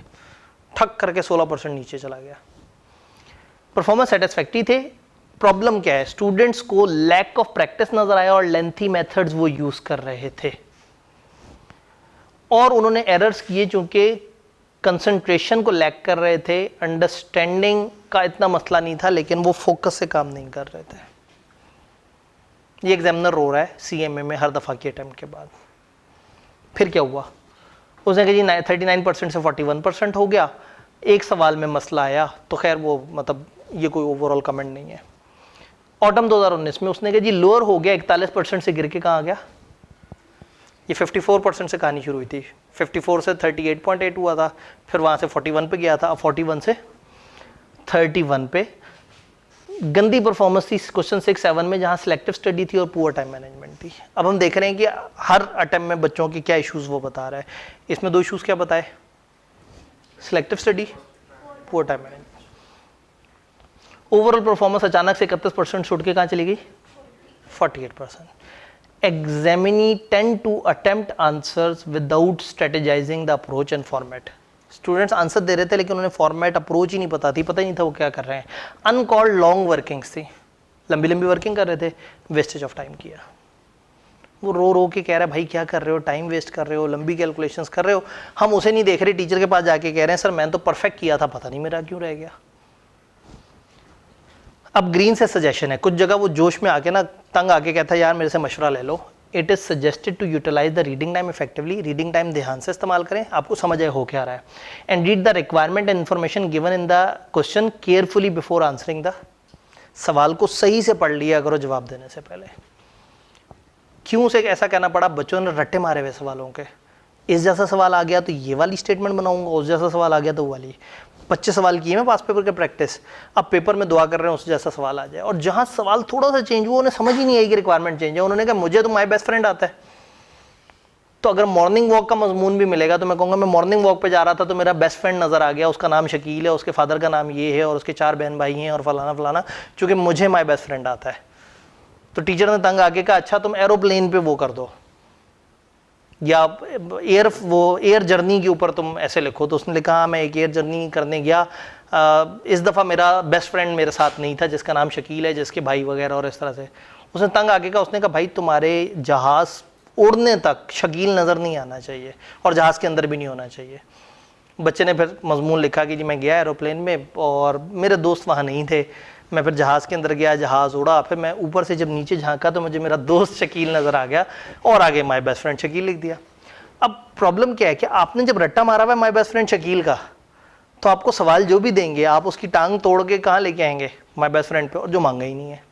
ठक करके 16% नीचे चला गया। परफॉर्मेंस सेटिस्फैक्ट्री थे। प्रॉब्लम क्या है? स्टूडेंट्स को लैक ऑफ प्रैक्टिस नजर आया और लेंथी मेथड्स वो यूज कर रहे थे, और उन्होंने एरर्स किए चूंकि कंसंट्रेशन को लैक कर रहे थे। अंडरस्टैंडिंग का इतना मसला नहीं था, लेकिन वो फोकस से काम नहीं कर रहे थे। ये एग्जामिनर रो रहा है सीएमए में हर दफ़ा के अटेम्प्ट के बाद। फिर क्या हुआ? उसने कहा जी 39% से 41% हो गया। एक सवाल में मसला आया तो खैर वो मतलब ये कोई ओवरऑल कमेंट नहीं है। ऑटम 2019 में उसने कहा जी लोअर हो गया, 41% से गिर के कहाँ गया? ये 54% से कहानी शुरू हुई थी, 54 से 38.8 हुआ था, फिर वहाँ से 41 पे गया था, अब 41 से 31 पे। गंदी परफॉर्मेंस थी क्वेश्चन 6-7 में, जहाँ सिलेक्टिव स्टडी थी और पुअर टाइम मैनेजमेंट थी। अब हम देख रहे हैं कि हर अटेम्प्ट में बच्चों के क्या इश्यूज वो बता रहा है। इसमें 2 इश्यूज क्या बताए? Selective study, poor time management. Overall performance अचानक से 31% छूट के कहाँ चली गई? 48%। Examinee tend to attempt answers without strategizing the approach and format. Students answer दे रहे थे लेकिन उन्हें फॉर्मेट, अप्रोच ही नहीं पता थी, पता ही नहीं था वो क्या कर रहे हैं। अनकॉल्ड लॉन्ग वर्किंग्स थी, लंबी लंबी वर्किंग कर रहे थे, वेस्टेज ऑफ टाइम किया। वो रो रो के कह रहा है भाई क्या कर रहे हो, टाइम वेस्ट कर रहे हो, लंबी कैलकुलेशंस कर रहे हो। हम उसे नहीं देख रहे, टीचर के पास जाके कह रहे हैं सर मैंने तो परफेक्ट किया था, पता नहीं मेरा क्यों रह गया। अब ग्रीन से सजेशन है, कुछ जगह वो जोश में आके ना तंग आके कहता है यार मेरे से मशवरा ले लो। It is suggested to utilise the reading time effectively. Reading time ध्यान से इस्तेमाल करें, आपको समझ आए हो क्या रहा है। And read the requirement and information given in the question carefully before answering the. सवाल को सही से पढ़ लिया करो जवाब देने से पहले। क्यों से ऐसा कहना पड़ा? बच्चों ने रट्टे मारे हुए सवालों के। इस जैसा सवाल आ गया तो ये वाली स्टेटमेंट बनाऊंगा, उस जैसा सवाल आ गया तो वो वाली। 25 सवाल किए मैं पास पेपर के प्रैक्टिस, अब पेपर में दुआ कर रहे हैं उस जैसा सवाल आ जाए। और जहां सवाल थोड़ा सा चेंज हुआ उन्हें समझ ही नहीं आई कि रिक्वायरमेंट चेंज है। उन्होंने कहा मुझे तो माय बेस्ट फ्रेंड आता है। तो अगर मॉर्निंग वॉक का मजमून भी मिलेगा तो मैं कहूँगा मैं मॉर्निंग वॉक पे जा रहा था तो मेरा बेस्ट फ्रेंड नजर आ गया, उसका नाम शकील है, उसके फादर का नाम ये है और उसके 4 बहन भाई हैं और फलाना फलाना, चूँकि मुझे माय बेस्ट फ्रेंड आता है। तो टीचर ने तंग आके कहा अच्छा तुम एरोप्लेन पे वो कर दो, या एयर जर्नी के ऊपर तुम ऐसे लिखो। तो उसने लिखा हाँ मैं एक एयर जर्नी करने गया, इस दफ़ा मेरा बेस्ट फ्रेंड मेरे साथ नहीं था जिसका नाम शकील है, जिसके भाई वगैरह, और इस तरह से उसने तंग आगे का उसने कहा भाई तुम्हारे जहाज़ उड़ने तक शकील नज़र नहीं आना चाहिए और जहाज़ के अंदर भी नहीं होना चाहिए। बच्चे ने फिर मजमून लिखा कि जी मैं गया एरोप्लेन में और मेरे दोस्त वहाँ नहीं थे, मैं फिर जहाज़ के अंदर गया, जहाज़ उड़ा, फिर मैं ऊपर से जब नीचे झांका तो मुझे मेरा दोस्त शकील नज़र आ गया और आगे माय बेस्ट फ्रेंड शकील लिख दिया। अब प्रॉब्लम क्या है कि आपने जब रट्टा मारा हुआ है माय बेस्ट फ्रेंड शकील का, तो आपको सवाल जो भी देंगे आप उसकी टांग तोड़ के कहाँ लेके आएंगे, माय बेस्ट फ्रेंड पे, और जो मांगा ही नहीं है।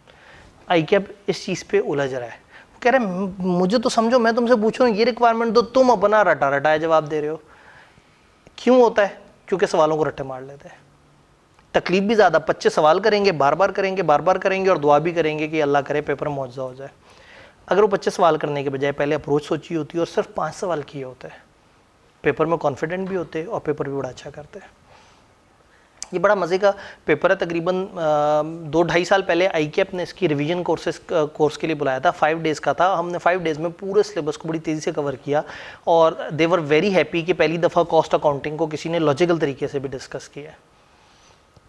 ICAP इस चीज़ पे उलझ रहा है, वो कह रहे हैं मुझे तो समझो, मैं तुमसे पूछ रहा हूँ ये रिक्वायरमेंट दो, तुम अपना रटा रटाया जवाब दे रहे हो। क्यों होता है? क्योंकि सवालों को रट्टे मार लेते हैं। तकलीफ भी ज़्यादा, 25 सवाल करेंगे, बार बार करेंगे और दुआ भी करेंगे कि अल्लाह करे पेपर में मुआवजा हो जाए। अगर वो 25 सवाल करने के बजाय पहले अप्रोच सोची होती है और सिर्फ 5 सवाल किए होते हैं, पेपर में कॉन्फिडेंट भी होते और पेपर भी बड़ा अच्छा करते हैं। ये बड़ा मज़े का पेपर है। तकरीबन 2-2.5 साल पहले ICAP ने इसकी रिवीजन कोर्स के लिए बुलाया था, 5 डेज़ का था। हमने 5 डेज़ में पूरे सिलेबस को बड़ी तेज़ी से कवर किया और दे वर वेरी हैप्पी कि पहली दफ़ा कॉस्ट अकाउंटिंग को किसी ने लॉजिकल तरीके से भी डिस्कस किया है।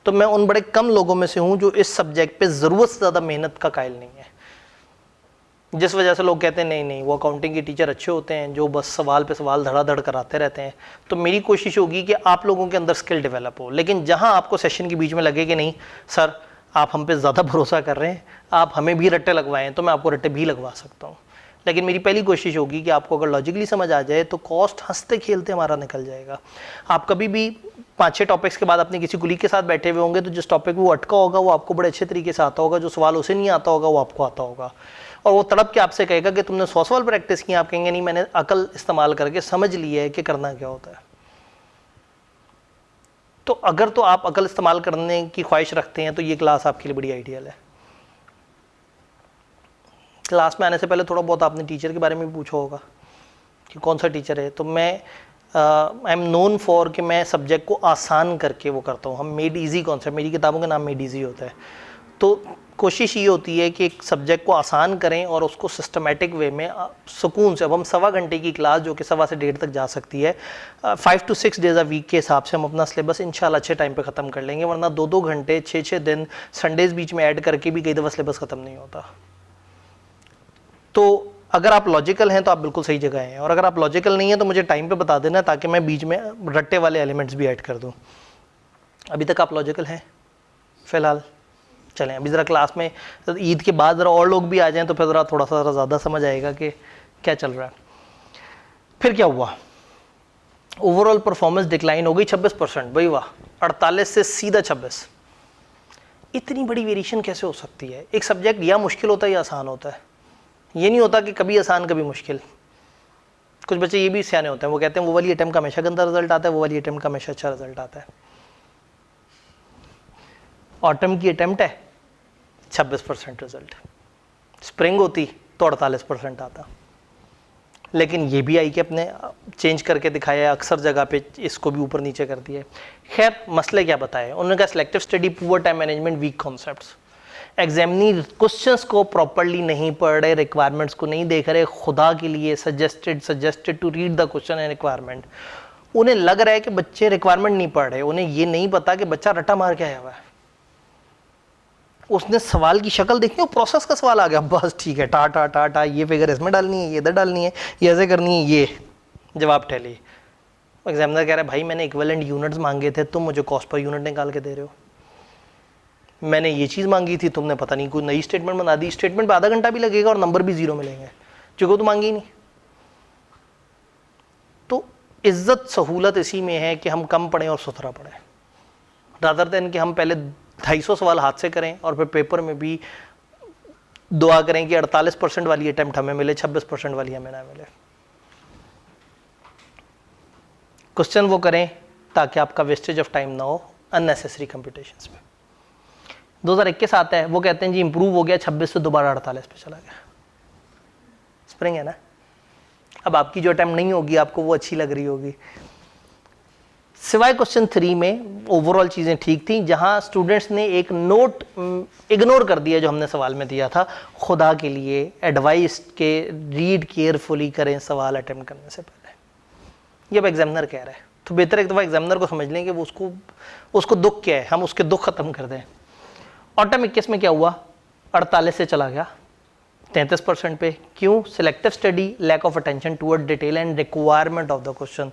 तो मैं उन बड़े कम लोगों में से हूँ जो इस सब्जेक्ट पे ज़रूरत से ज़्यादा मेहनत का कायल नहीं है, जिस वजह से लोग कहते हैं नहीं नहीं वो अकाउंटिंग के टीचर अच्छे होते हैं जो बस सवाल पे सवाल धड़ाधड़ कराते रहते हैं। तो मेरी कोशिश होगी कि आप लोगों के अंदर स्किल डेवलप हो, लेकिन जहां आपको सेशन के बीच में लगे कि नहीं सर आप हम पे ज़्यादा भरोसा कर रहे हैं, आप हमें भी रट्टे लगवाएं, तो मैं आपको रट्टे भी लगवा सकता हूँ। लेकिन मेरी पहली कोशिश होगी कि आपको अगर लॉजिकली समझ आ जाए तो कॉस्ट हंसते खेलते हमारा निकल जाएगा। आप कभी भी 5-6 टॉपिक्स के बाद अपने किसी कुलीग के साथ बैठे हुए होंगे तो जिस टॉपिक में वो अटका होगा वो आपको बड़े अच्छे तरीके से आता होगा, जो सवाल उसे नहीं आता होगा वो आपको आता होगा, और वो तड़प के आपसे कहेगा कि तुमने 100 सवाल प्रैक्टिस किया, आप कहेंगे नहीं मैंने अकल इस्तेमाल करके समझ लिया है कि करना क्या होता है। तो अगर तो आप अकल इस्तेमाल करने की ख्वाहिश रखते हैं तो ये क्लास आपके लिए बड़ी आइडियल है। क्लास में आने से पहले थोड़ा बहुत आपने टीचर के बारे में भी पूछा होगा कि कौन सा टीचर है। तो मैं आई एम नोन फॉर कि मैं सब्जेक्ट को आसान करके वो करता हूँ। हम मेड इजी कॉन्सेप्ट, मेरी किताबों का नाम मेड इजी होता है। तो कोशिश ये होती है कि एक सब्जेक्ट को आसान करें और उसको सिस्टमेटिक वे में सुकून से। अब हम 1.25 घंटे की क्लास जो कि 1.25 से 1.5 तक जा सकती है, 5 to 6 डेज़ अ वीक के हिसाब से हम अपना सिलेबस इंशाल्लाह अच्छे टाइम पे ख़त्म कर लेंगे, वरना 2-2 घंटे 6-6 दिन संडेज़ बीच में ऐड करके भी कई दफ़ा सिलेबस ख़त्म नहीं होता। तो अगर आप लॉजिकल हैं तो आप बिल्कुल सही जगह हैं, और अगर आप लॉजिकल नहीं हैं तो मुझे टाइम पे बता देना ताकि मैं बीच में रट्टे वाले एलिमेंट्स भी ऐड कर दूं। अभी तक आप लॉजिकल हैं फ़िलहाल? चलें अभी ज़रा क्लास में ईद के बाद ज़रा और लोग भी आ जाएं तो फिर ज़रा थोड़ा सा ज़्यादा समझ आएगा कि क्या चल रहा है। फिर क्या हुआ? ओवरऑल परफॉर्मेंस डिक्लाइन हो गई 26%। भाई वाह, 48 से सीधा 26। इतनी बड़ी वेरिएशन कैसे हो सकती है? एक सब्जेक्ट या मुश्किल होता है या आसान होता है, ये नहीं होता कि कभी आसान कभी मुश्किल। कुछ बच्चे ये भी सियाने होते हैं, वो कहते हैं वो वाली अटेम्प्ट का हमेशा गंदा रिजल्ट आता है, वो वाली अटेम्प्ट का हमेशा अच्छा रिजल्ट आता है। ऑटम की अटेम्प्ट है 26% रिजल्ट, स्प्रिंग होती तो 48% आता। लेकिन ये भी ICAP ने चेंज करके दिखाया है, अक्सर जगह पे इसको भी ऊपर नीचे कर दिया है। खैर मसले क्या बताए उन्होंने कहा, selective study, poor time management, weak concepts. Examinee questions को प्रॉपर्ली नहीं पढ़ रहे, रिक्वायरमेंट्स को नहीं देख रहे, खुदा के लिए suggested to read the question and requirement. उन्हें लग रहा है कि बच्चे रिक्वायरमेंट नहीं पढ़ रहे, उन्हें ये नहीं पता कि बच्चा रट्टा मार के आया हुआ है। उसने सवाल की शक्ल देखी, वो प्रोसेस का सवाल आ गया, बस ठीक है, टा टा टा टा, ये फिगर इसमें डालनी है, ये इधर डालनी है, ये ऐसे करनी है, ये जवाब टैली। एग्जामिनर कह रहा है भाई मैंने इक्विवेलेंट यूनिट्स मांगे थे, तुम मुझे कॉस्ट पर यूनिट निकाल के दे रहे हो। मैंने ये चीज़ मांगी थी, तुमने पता नहीं कोई नई स्टेटमेंट बना दी, स्टेटमेंट पे आधा घंटा भी लगेगा और नंबर भी 0 मिलेंगे, चूँकि तो मांगी ही नहीं। तो इज्जत सहूलत इसी में है कि हम कम पढ़ें और सुथरा पढ़ें, रादर देन कि हम पहले 250 सवाल हाथ से करें और फिर पेपर में भी दुआ करें कि 48% वाली अटेम्प्ट हमें मिले, 26% वाली हमें ना मिले। क्वेश्चन वो करें ताकि आपका वेस्टेज ऑफ टाइम ना हो अननेसेसरी कंप्यूटेशंस में। 2021 आता है, वो कहते हैं जी इंप्रूव हो गया, 26 से दोबारा 48 पे चला गया। स्प्रिंग है ना। अब आपकी जो अटेम्प्ट नहीं होगी आपको वो अच्छी लग रही होगी, सिवाय क्वेश्चन 3 में ओवरऑल चीज़ें ठीक थी, जहां स्टूडेंट्स ने एक नोट इग्नोर कर दिया जो हमने सवाल में दिया था, खुदा के लिए एडवाइस के रीड केयरफुली करें सवाल अटेम्प्ट करने से पहले। ये अब एग्जामिनर कह रहा है, तो बेहतर एक दफ़ा एग्जामिनर को समझ लें कि वो उसको दुख क्या है, हम उसके दुख खत्म कर दें। ऑटम 21 में क्या हुआ, 48 से चला गया 33% पे। क्यों? Selective study, lack of attention toward detail and requirement of the question.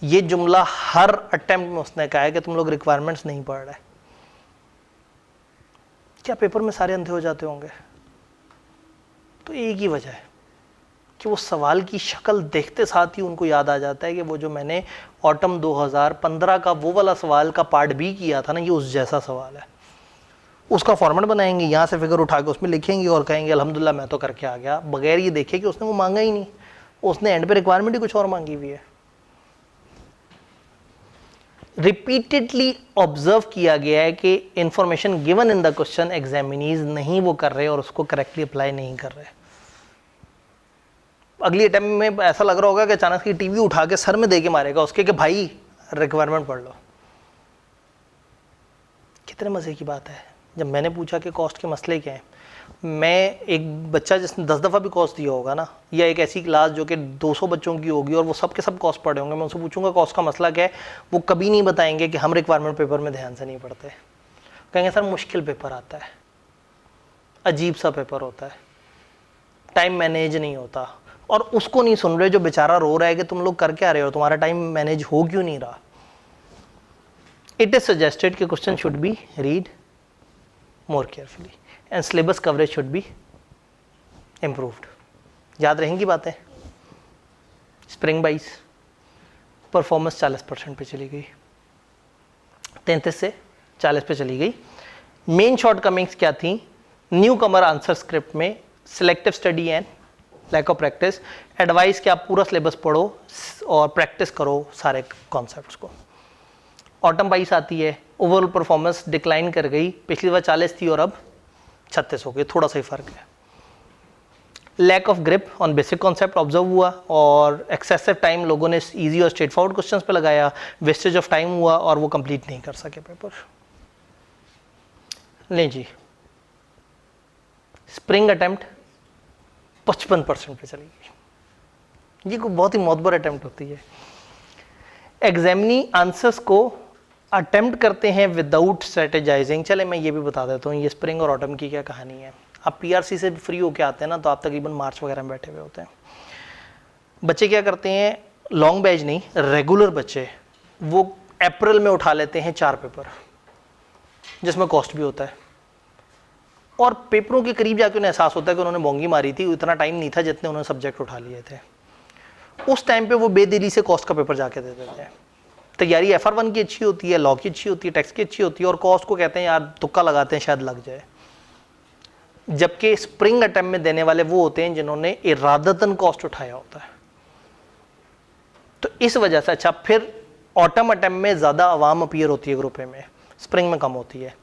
ये जुमला हर अटेम्प्ट में उसने कहा है कि तुम लोग रिक्वायरमेंट्स नहीं पढ़ रहे। क्या पेपर में सारे अंधे हो जाते होंगे? तो एक ही वजह है कि वो सवाल की शक्ल देखते साथ ही उनको याद आ जाता है कि वो जो मैंने ऑटम 2015 का वो वाला सवाल का पार्ट बी किया था ना, ये उस जैसा सवाल है। उसका फॉर्मेट बनाएंगे, यहाँ से फिगर उठा के उसमें लिखेंगे और कहेंगे अल्हम्दुलिल्लाह मैं तो करके आ गया, बगैर ये देखे कि उसने वो मांगा ही नहीं, उसने एंड पे रिक्वायरमेंट ही कुछ और मांगी हुई है। रिपीटेडली ऑब्जर्व किया गया है कि information given in the question examinees नहीं वो कर रहे और उसको करेक्टली अप्लाई नहीं कर रहे। अगली अटेम्प्ट में ऐसा लग रहा होगा कि अचानक से टीवी उठा के सर में दे के मारेगा उसके कि भाई रिक्वायरमेंट पढ़ लो। कितने मजे की बात है। जब मैंने पूछा कि कॉस्ट के मसले क्या हैं, मैं एक बच्चा जिसने 10 दफ़ा भी कॉस्ट दिया होगा ना, या एक ऐसी क्लास जो कि 200 बच्चों की होगी और वो सब के सब कॉस्ट पढ़े होंगे, मैं उनसे पूछूंगा कॉस्ट का मसला क्या है, वो कभी नहीं बताएंगे कि हम रिक्वायरमेंट पेपर में ध्यान से नहीं पढ़ते। कहेंगे सर मुश्किल पेपर आता है, अजीब सा पेपर होता है, टाइम मैनेज नहीं होता। और उसको नहीं सुन रहे जो बेचारा रो रहा है कि तुम लोग कर क्या रहे हो, तुम्हारा टाइम मैनेज हो क्यों नहीं रहा। इट इज सजेस्टेड कि question should be read more carefully and syllabus coverage should be improved। याद रहेंगी बातें। स्प्रिंग 22 परफॉर्मेंस 40% पे चली गई, 33 से 40 पे चली गई। मेन शॉर्टकमिंग्स क्या थी? न्यू कमर आंसर स्क्रिप्ट में selective study and lack of practice. Advice कि आप पूरा सिलेबस पढ़ो और प्रैक्टिस करो सारे कॉन्सेप्ट्स को। ऑटम 22 आती है, ओवरऑल परफॉर्मेंस डिक्लाइन कर गई, पिछली बार 40 थी और अब 36 हो गई, थोड़ा सा ही फर्क है। Lack of grip on basic concept observe हुआ और एक्सेसिव टाइम लोगों ने इजी और स्ट्रेट फॉरवर्ड क्वेश्चंस पे लगाया, वेस्टेज ऑफ टाइम हुआ और वो कंप्लीट नहीं कर सके पेपर। नहीं जी, स्प्रिंग अटेम्प्ट 55% पे चली गई। ये कोई बहुत ही मोतबर अटेम्प्ट होती है। एग्जामिनी आंसर्स को अटेम्प्ट करते हैं विदाउट स्ट्रेटेजाइजिंग। चले मैं ये भी बता देता हूँ ये स्प्रिंग और ऑटम की क्या कहानी है। आप पीआरसी से फ्री होके आते हैं ना, तो आप तकरीबन मार्च वगैरह में बैठे हुए होते हैं। बच्चे क्या करते हैं, लॉन्ग बैच नहीं, रेगुलर बच्चे, वो अप्रैल में उठा लेते हैं 4 पेपर जिसमें कॉस्ट भी होता है, और पेपरों के करीब जाके उन्हें एहसास होता है कि उन्होंने बोंगी मारी थी, इतना टाइम नहीं था जितने उन्होंने सब्जेक्ट उठा लिए थे। उस टाइम पे वो बेदिली से कॉस्ट का पेपर जाके दे देते हैं। तैयारी FR1 की अच्छी होती है, लॉ की अच्छी होती है, टैक्स की अच्छी होती है, और कॉस्ट को कहते हैं यार तुक्का लगाते हैं शायद लग जाए। जबकि स्प्रिंग अटेम्प्ट में देने वाले वो होते हैं जिन्होंने इरादतन कॉस्ट उठाया होता है। तो इस वजह से अच्छा, फिर ऑटम अटेम्प्ट में ज़्यादा आवाम अपीयर होती है ग्रुप ए में, स्प्रिंग में कम होती है।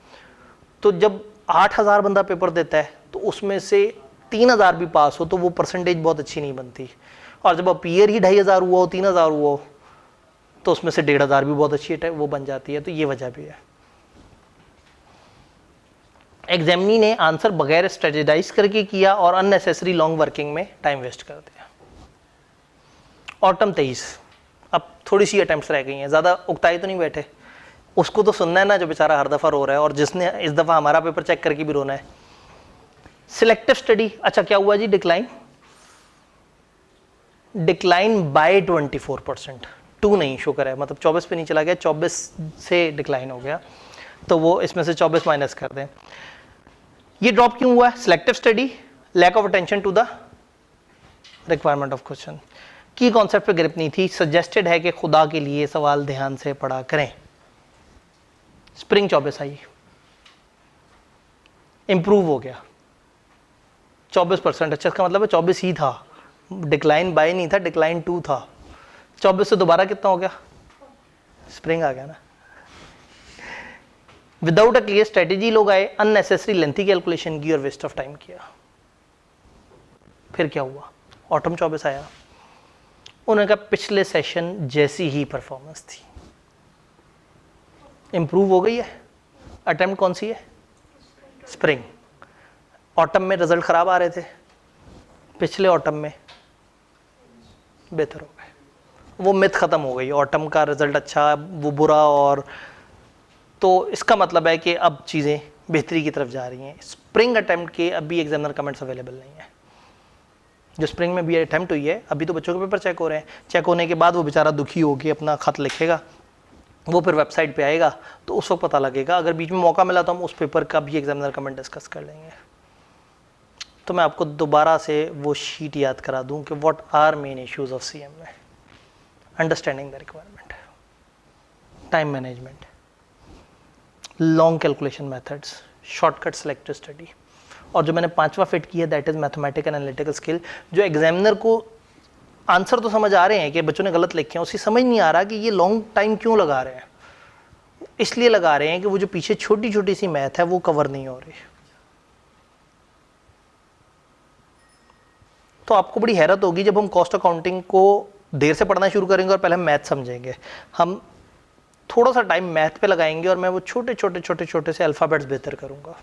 तो जब 8000 बंदा पेपर देता है तो उसमें से 3000 भी पास हो तो वो परसेंटेज बहुत अच्छी नहीं बनती, और जब अपीयर ही 2500 हुआ हो, 3000 हुआ हो, तो उसमें से 1500 भी बहुत अच्छी वो बन जाती है। तो ये वजह भी है। एग्जामिनी ने आंसर बगैर स्ट्रेटेजाइज करके किया और अननेसेसरी लॉन्ग वर्किंग में टाइम वेस्ट कर दिया। ऑटम 23, अब थोड़ी सी अटेम्प्ट्स रह गई हैं, ज़्यादा उकताई तो नहीं बैठे, उसको तो सुनना है ना जो बेचारा हर दफ़ा रो रहा है, और जिसने इस दफ़ा हमारा पेपर चेक करके भी रोना है। सिलेक्टिव स्टडी, अच्छा क्या हुआ जी, डिक्लाइन बाय 24%, 2 नहीं, शुक्र है, मतलब 24 पे नहीं चला गया, 24 से डिक्लाइन हो गया, तो वो इसमें से 24 माइनस कर दें। ये ड्रॉप क्यों हुआ है? Selective study, lack of attention to the requirement of question, की कॉन्सेप्ट पे ग्रिप नहीं थी। सजेस्टेड है कि खुदा के लिए सवाल ध्यान से पढ़ा करें। स्प्रिंग 24 आई, इंप्रूव हो गया 24%। अच्छा, इसका मतलब है 24 ही था, डिक्लाइन बाय नहीं था, डिक्लाइन 2 था। 24 से दोबारा कितना हो गया, स्प्रिंग आ गया ना। विदाउट अ क्लियर स्ट्रेटेजी लोग आए, अननेसेसरी लेंथी कैलकुलेशन की और वेस्ट ऑफ टाइम किया। फिर क्या हुआ, ऑटम 24 आया, उन्होंने कहा पिछले सेशन जैसी ही परफॉर्मेंस थी, इम्प्रूव हो गई है। अटेम्प्ट कौन सी है? स्प्रिंग। ऑटम में रिजल्ट खराब आ रहे थे, पिछले ऑटम में बेहतर हो गए। वो मिथ खत्म हो गई, ऑटम का रिजल्ट अच्छा वो बुरा, और तो इसका मतलब है कि अब चीज़ें बेहतरी की तरफ जा रही हैं। स्प्रिंग अटेम्प्ट के अभी एग्जामिनर कमेंट्स अवेलेबल नहीं है। जो स्प्रिंग में भी अटेम्प्ट हुई है, अभी तो बच्चों के पेपर चेक हो रहे हैं, चेक होने के बाद वो बेचारा दुखी होकर अपना खत लिखेगा, वो फिर वेबसाइट पे आएगा, तो उस वक्त पता लगेगा। अगर बीच में मौका मिला तो हम उस पेपर का भी एग्जामिनर कमेंट डिस्कस कर लेंगे। तो मैं आपको दोबारा से वो शीट याद करा दूं कि what are main issues of CM में। Understanding the requirement, time management, long calculation methods, shortcut selective study, और जो मैंने पांचवा फिट किया that is mathematical analytical skill. जो एग्जामिनर को आंसर तो समझ आ रहे हैं कि बच्चों ने गलत लिखे हैं, उसे समझ नहीं आ रहा कि ये लॉन्ग टाइम क्यों लगा रहे हैं। इसलिए लगा रहे हैं कि वो जो पीछे छोटी छोटी सी मैथ है वो कवर नहीं हो रही। तो आपको बड़ी हैरत होगी जब हम कॉस्ट अकाउंटिंग को देर से पढ़ना शुरू करेंगे और पहले हम मैथ समझेंगे। हम थोड़ा सा टाइम मैथ पे लगाएंगे और मैं वो छोटे छोटे छोटे छोटे से अल्फ़ाबेट्स बेहतर करूंगा।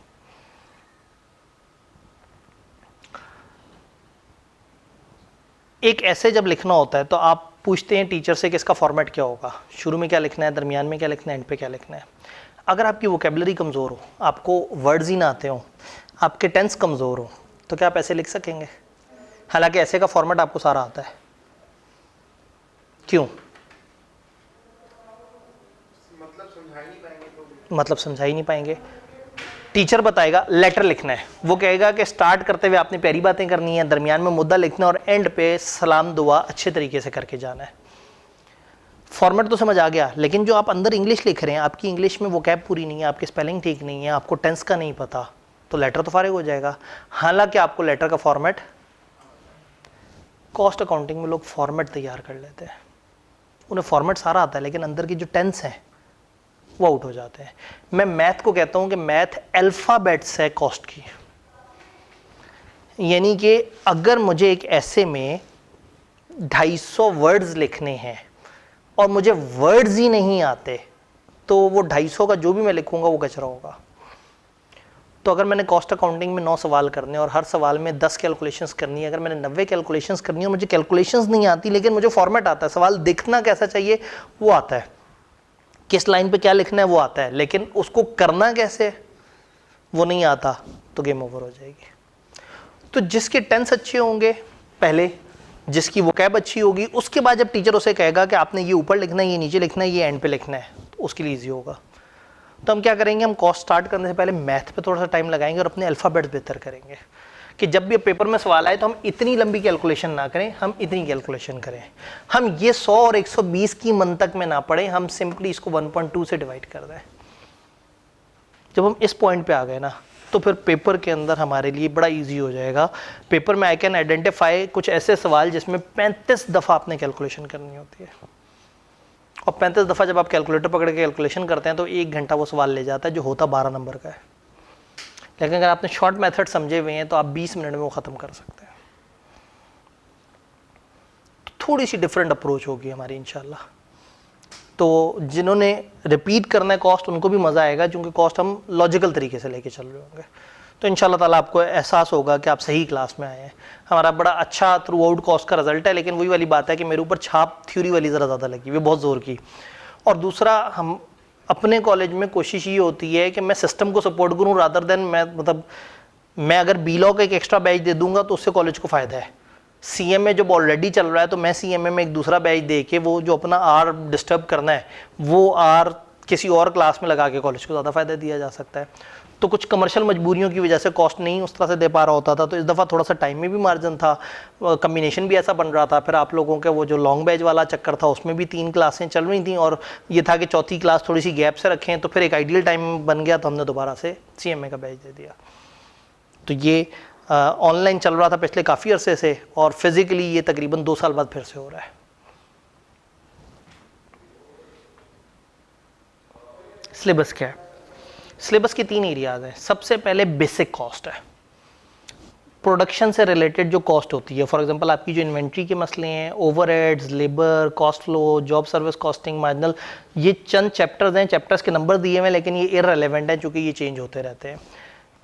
एक ऐसे जब लिखना होता है तो आप पूछते हैं टीचर से कि इसका फॉर्मेट क्या होगा, शुरू में क्या लिखना है, दरमियान में क्या लिखना है, एंड पे क्या लिखना है। अगर आपकी वोकेबलरी कमज़ोर हो, आपको वर्ड्स ही ना आते हो, आपके टेंस कमज़ोर हो, तो क्या आप ऐसे लिख सकेंगे? हालांकि ऐसे का फॉर्मेट आपको सारा आता है। क्यों? मतलब समझा ही नहीं पाएंगे। टीचर बताएगा लेटर लिखना है, वो कहेगा कि स्टार्ट करते हुए आपने प्यारी बातें करनी है, दरमियान में मुद्दा लिखना है, और एंड पे सलाम दुआ अच्छे तरीके से करके जाना है। फॉर्मेट तो समझ आ गया, लेकिन जो आप अंदर इंग्लिश लिख रहे हैं, आपकी इंग्लिश में वो कैब पूरी नहीं है, आपकी स्पेलिंग ठीक नहीं है, आपको टेंस का नहीं पता, तो लेटर तो फारिग हो जाएगा। हालांकि आपको लेटर का फॉर्मेट, कॉस्ट अकाउंटिंग में लोग फॉर्मेट तैयार कर लेते हैं, उन्हें फॉर्मेट सारा आता है, लेकिन अंदर की जो टेंस है वो आउट हो जाते हैं। मैं मैथ को कहता हूं कि मैथ अल्फाबेट्स है कॉस्ट की। यानी कि अगर मुझे एक ऐसे में 250 वर्ड्स लिखने हैं और मुझे वर्ड्स ही नहीं आते, तो वो 250 का जो भी मैं लिखूंगा वो कचरा होगा। तो अगर मैंने कॉस्ट अकाउंटिंग में 9 सवाल करने और हर सवाल में 10 कैलकुलेशंस करनी है, अगर मैंने 90 कैलकुलेशंस करनी है और मुझे कैलकुलेशंस नहीं आती लेकिन मुझे फॉर्मेट आता है, सवाल दिखना कैसा चाहिए वो आता है, किस लाइन पे क्या लिखना है वो आता है, लेकिन उसको करना कैसे वो नहीं आता, तो गेम ओवर हो जाएगी। तो जिसके टेंस अच्छे होंगे पहले, जिसकी वोकैब अच्छी होगी, उसके बाद जब टीचर उसे कहेगा कि आपने ये ऊपर लिखना है, ये नीचे लिखना है, ये एंड पे लिखना है, तो उसके लिए ईजी होगा। तो हम क्या करेंगे, हम कॉस्ट स्टार्ट करने से पहले मैथ पे थोड़ा सा टाइम लगाएंगे और अपने अल्फ़ाबेट्स बेहतर करेंगे कि जब भी पेपर में सवाल आए तो हम इतनी लंबी कैलकुलेशन ना करें, हम इतनी कैलकुलेशन करें। हम ये 100 और 120 की मन तक में ना पढ़ें, हम सिंपली इसको 1.2 से डिवाइड कर दें। जब हम इस पॉइंट पे आ गए ना, तो फिर पेपर के अंदर हमारे लिए बड़ा इजी हो जाएगा। पेपर में आई कैन आइडेंटिफाई कुछ ऐसे सवाल जिसमें 35 दफ़ा आपने कैलकुलेशन करनी होती है, और 35 दफ़ा जब आप कैलकुलेटर पकड़ के कैलकुलेशन करते हैं तो 1 घंटा वो सवाल ले जाता है, जो होता 12 नंबर का है। लेकिन अगर आपने शॉर्ट मेथड समझे हुए हैं तो आप 20 मिनट में वो ख़त्म कर सकते हैं। तो थोड़ी सी डिफरेंट अप्रोच होगी हमारी इंशाल्लाह। तो जिन्होंने रिपीट करना है कॉस्ट, उनको भी मज़ा आएगा, क्योंकि कॉस्ट हम लॉजिकल तरीके से लेके चल रहे होंगे। तो इंशाल्लाह ताला आपको एहसास होगा कि आप सही क्लास में आए हैं। हमारा बड़ा अच्छा थ्रू आउट कॉस्ट का रिजल्ट है, लेकिन वही वाली बात है कि मेरे ऊपर छाप थ्योरी वाली ज़रा ज़्यादा लगी हुई, बहुत ज़ोर की। और दूसरा, हम अपने कॉलेज में कोशिश ये होती है कि मैं सिस्टम को सपोर्ट करूँ रादर देन मैं अगर बीलॉ का एक एक्स्ट्रा बैच दे दूंगा तो उससे कॉलेज को फ़ायदा है। सीएमए जब ऑलरेडी चल रहा है तो मैं सीएमए में एक दूसरा बैच दे के वो जो अपना आर डिस्टर्ब करना है वो आर किसी और क्लास में लगा के कॉलेज को ज़्यादा फ़ायदा दिया जा सकता है। तो कुछ कमर्शियल मजबूरियों की वजह से कॉस्ट नहीं उस तरह से दे पा रहा होता था, तो इस दफ़ा थोड़ा सा टाइम में भी मार्जिन था, कम्बिनेशन भी ऐसा बन रहा था। फिर आप लोगों के वो जो लॉन्ग बैच वाला चक्कर था उसमें भी 3 क्लासें चल रही थी, और ये था कि चौथी क्लास थोड़ी सी गैप से रखें, तो फिर एक आइडियल टाइम बन गया, तो हमने दोबारा से सीएमए का बैच दे दिया। तो ये ऑनलाइन चल रहा था पिछले काफ़ी अरसे से, और फिज़िकली ये तकरीबन 2 साल बाद फिर से हो रहा है। सिलेबस क्या है? सिलेबस के 3 एरियाज हैं। सबसे पहले बेसिक कॉस्ट है। प्रोडक्शन से रिलेटेड जो कॉस्ट होती है, फॉर एग्जांपल आपकी जो इन्वेंट्री के मसले हैं, overheads, labour, cost flow, job service costing, marginal, ये चंद चैप्टर्स हैं, चैप्टर्स के नंबर दिए हुए हैं लेकिन ये इररिलेवेंट है क्योंकि ये चेंज होते रहते हैं।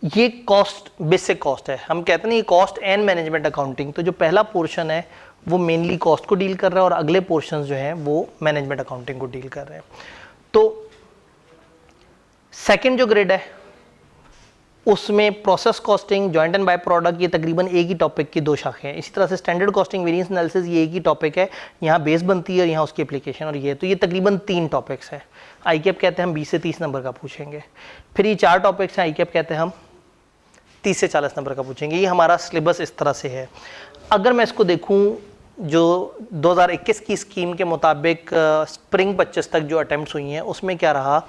ये कॉस्ट बेसिक कॉस्ट है, हम कहते हैं ये कॉस्ट एंड मैनेजमेंट अकाउंटिंग। तो जो पहला पोर्शन है वो मेनली कॉस्ट को डील कर रहा है और अगले पोर्शन जो हैं वो मैनेजमेंट अकाउंटिंग को डील कर रहे हैं। तो सेकंड जो ग्रेड है उसमें process costing, joint and by product, ये तकरीबन एक ही टॉपिक की दो शाखें हैं। इसी तरह से स्टैंडर्ड कॉस्टिंग, वेरिएंस एनालिसिस, ये एक ही टॉपिक है, यहाँ बेस बनती है और यहाँ उसकी एप्लीकेशन, और ये तो ये तकरीबन 3 टॉपिक्स हैं। आईकेएप कहते हैं हम 20 से 30 नंबर का पूछेंगे। फिर ये 4 टॉपिक्स हैं, आईकेएप कहते हैं हम 30 से 40 नंबर का पूछेंगे। ये हमारा सिलेबस इस तरह से है। अगर मैं इसको देखूँ जो 2021 की स्कीम के मुताबिक स्प्रिंग 25 तक जो अटेम्प्ट्स हुई हैं उसमें क्या रहा,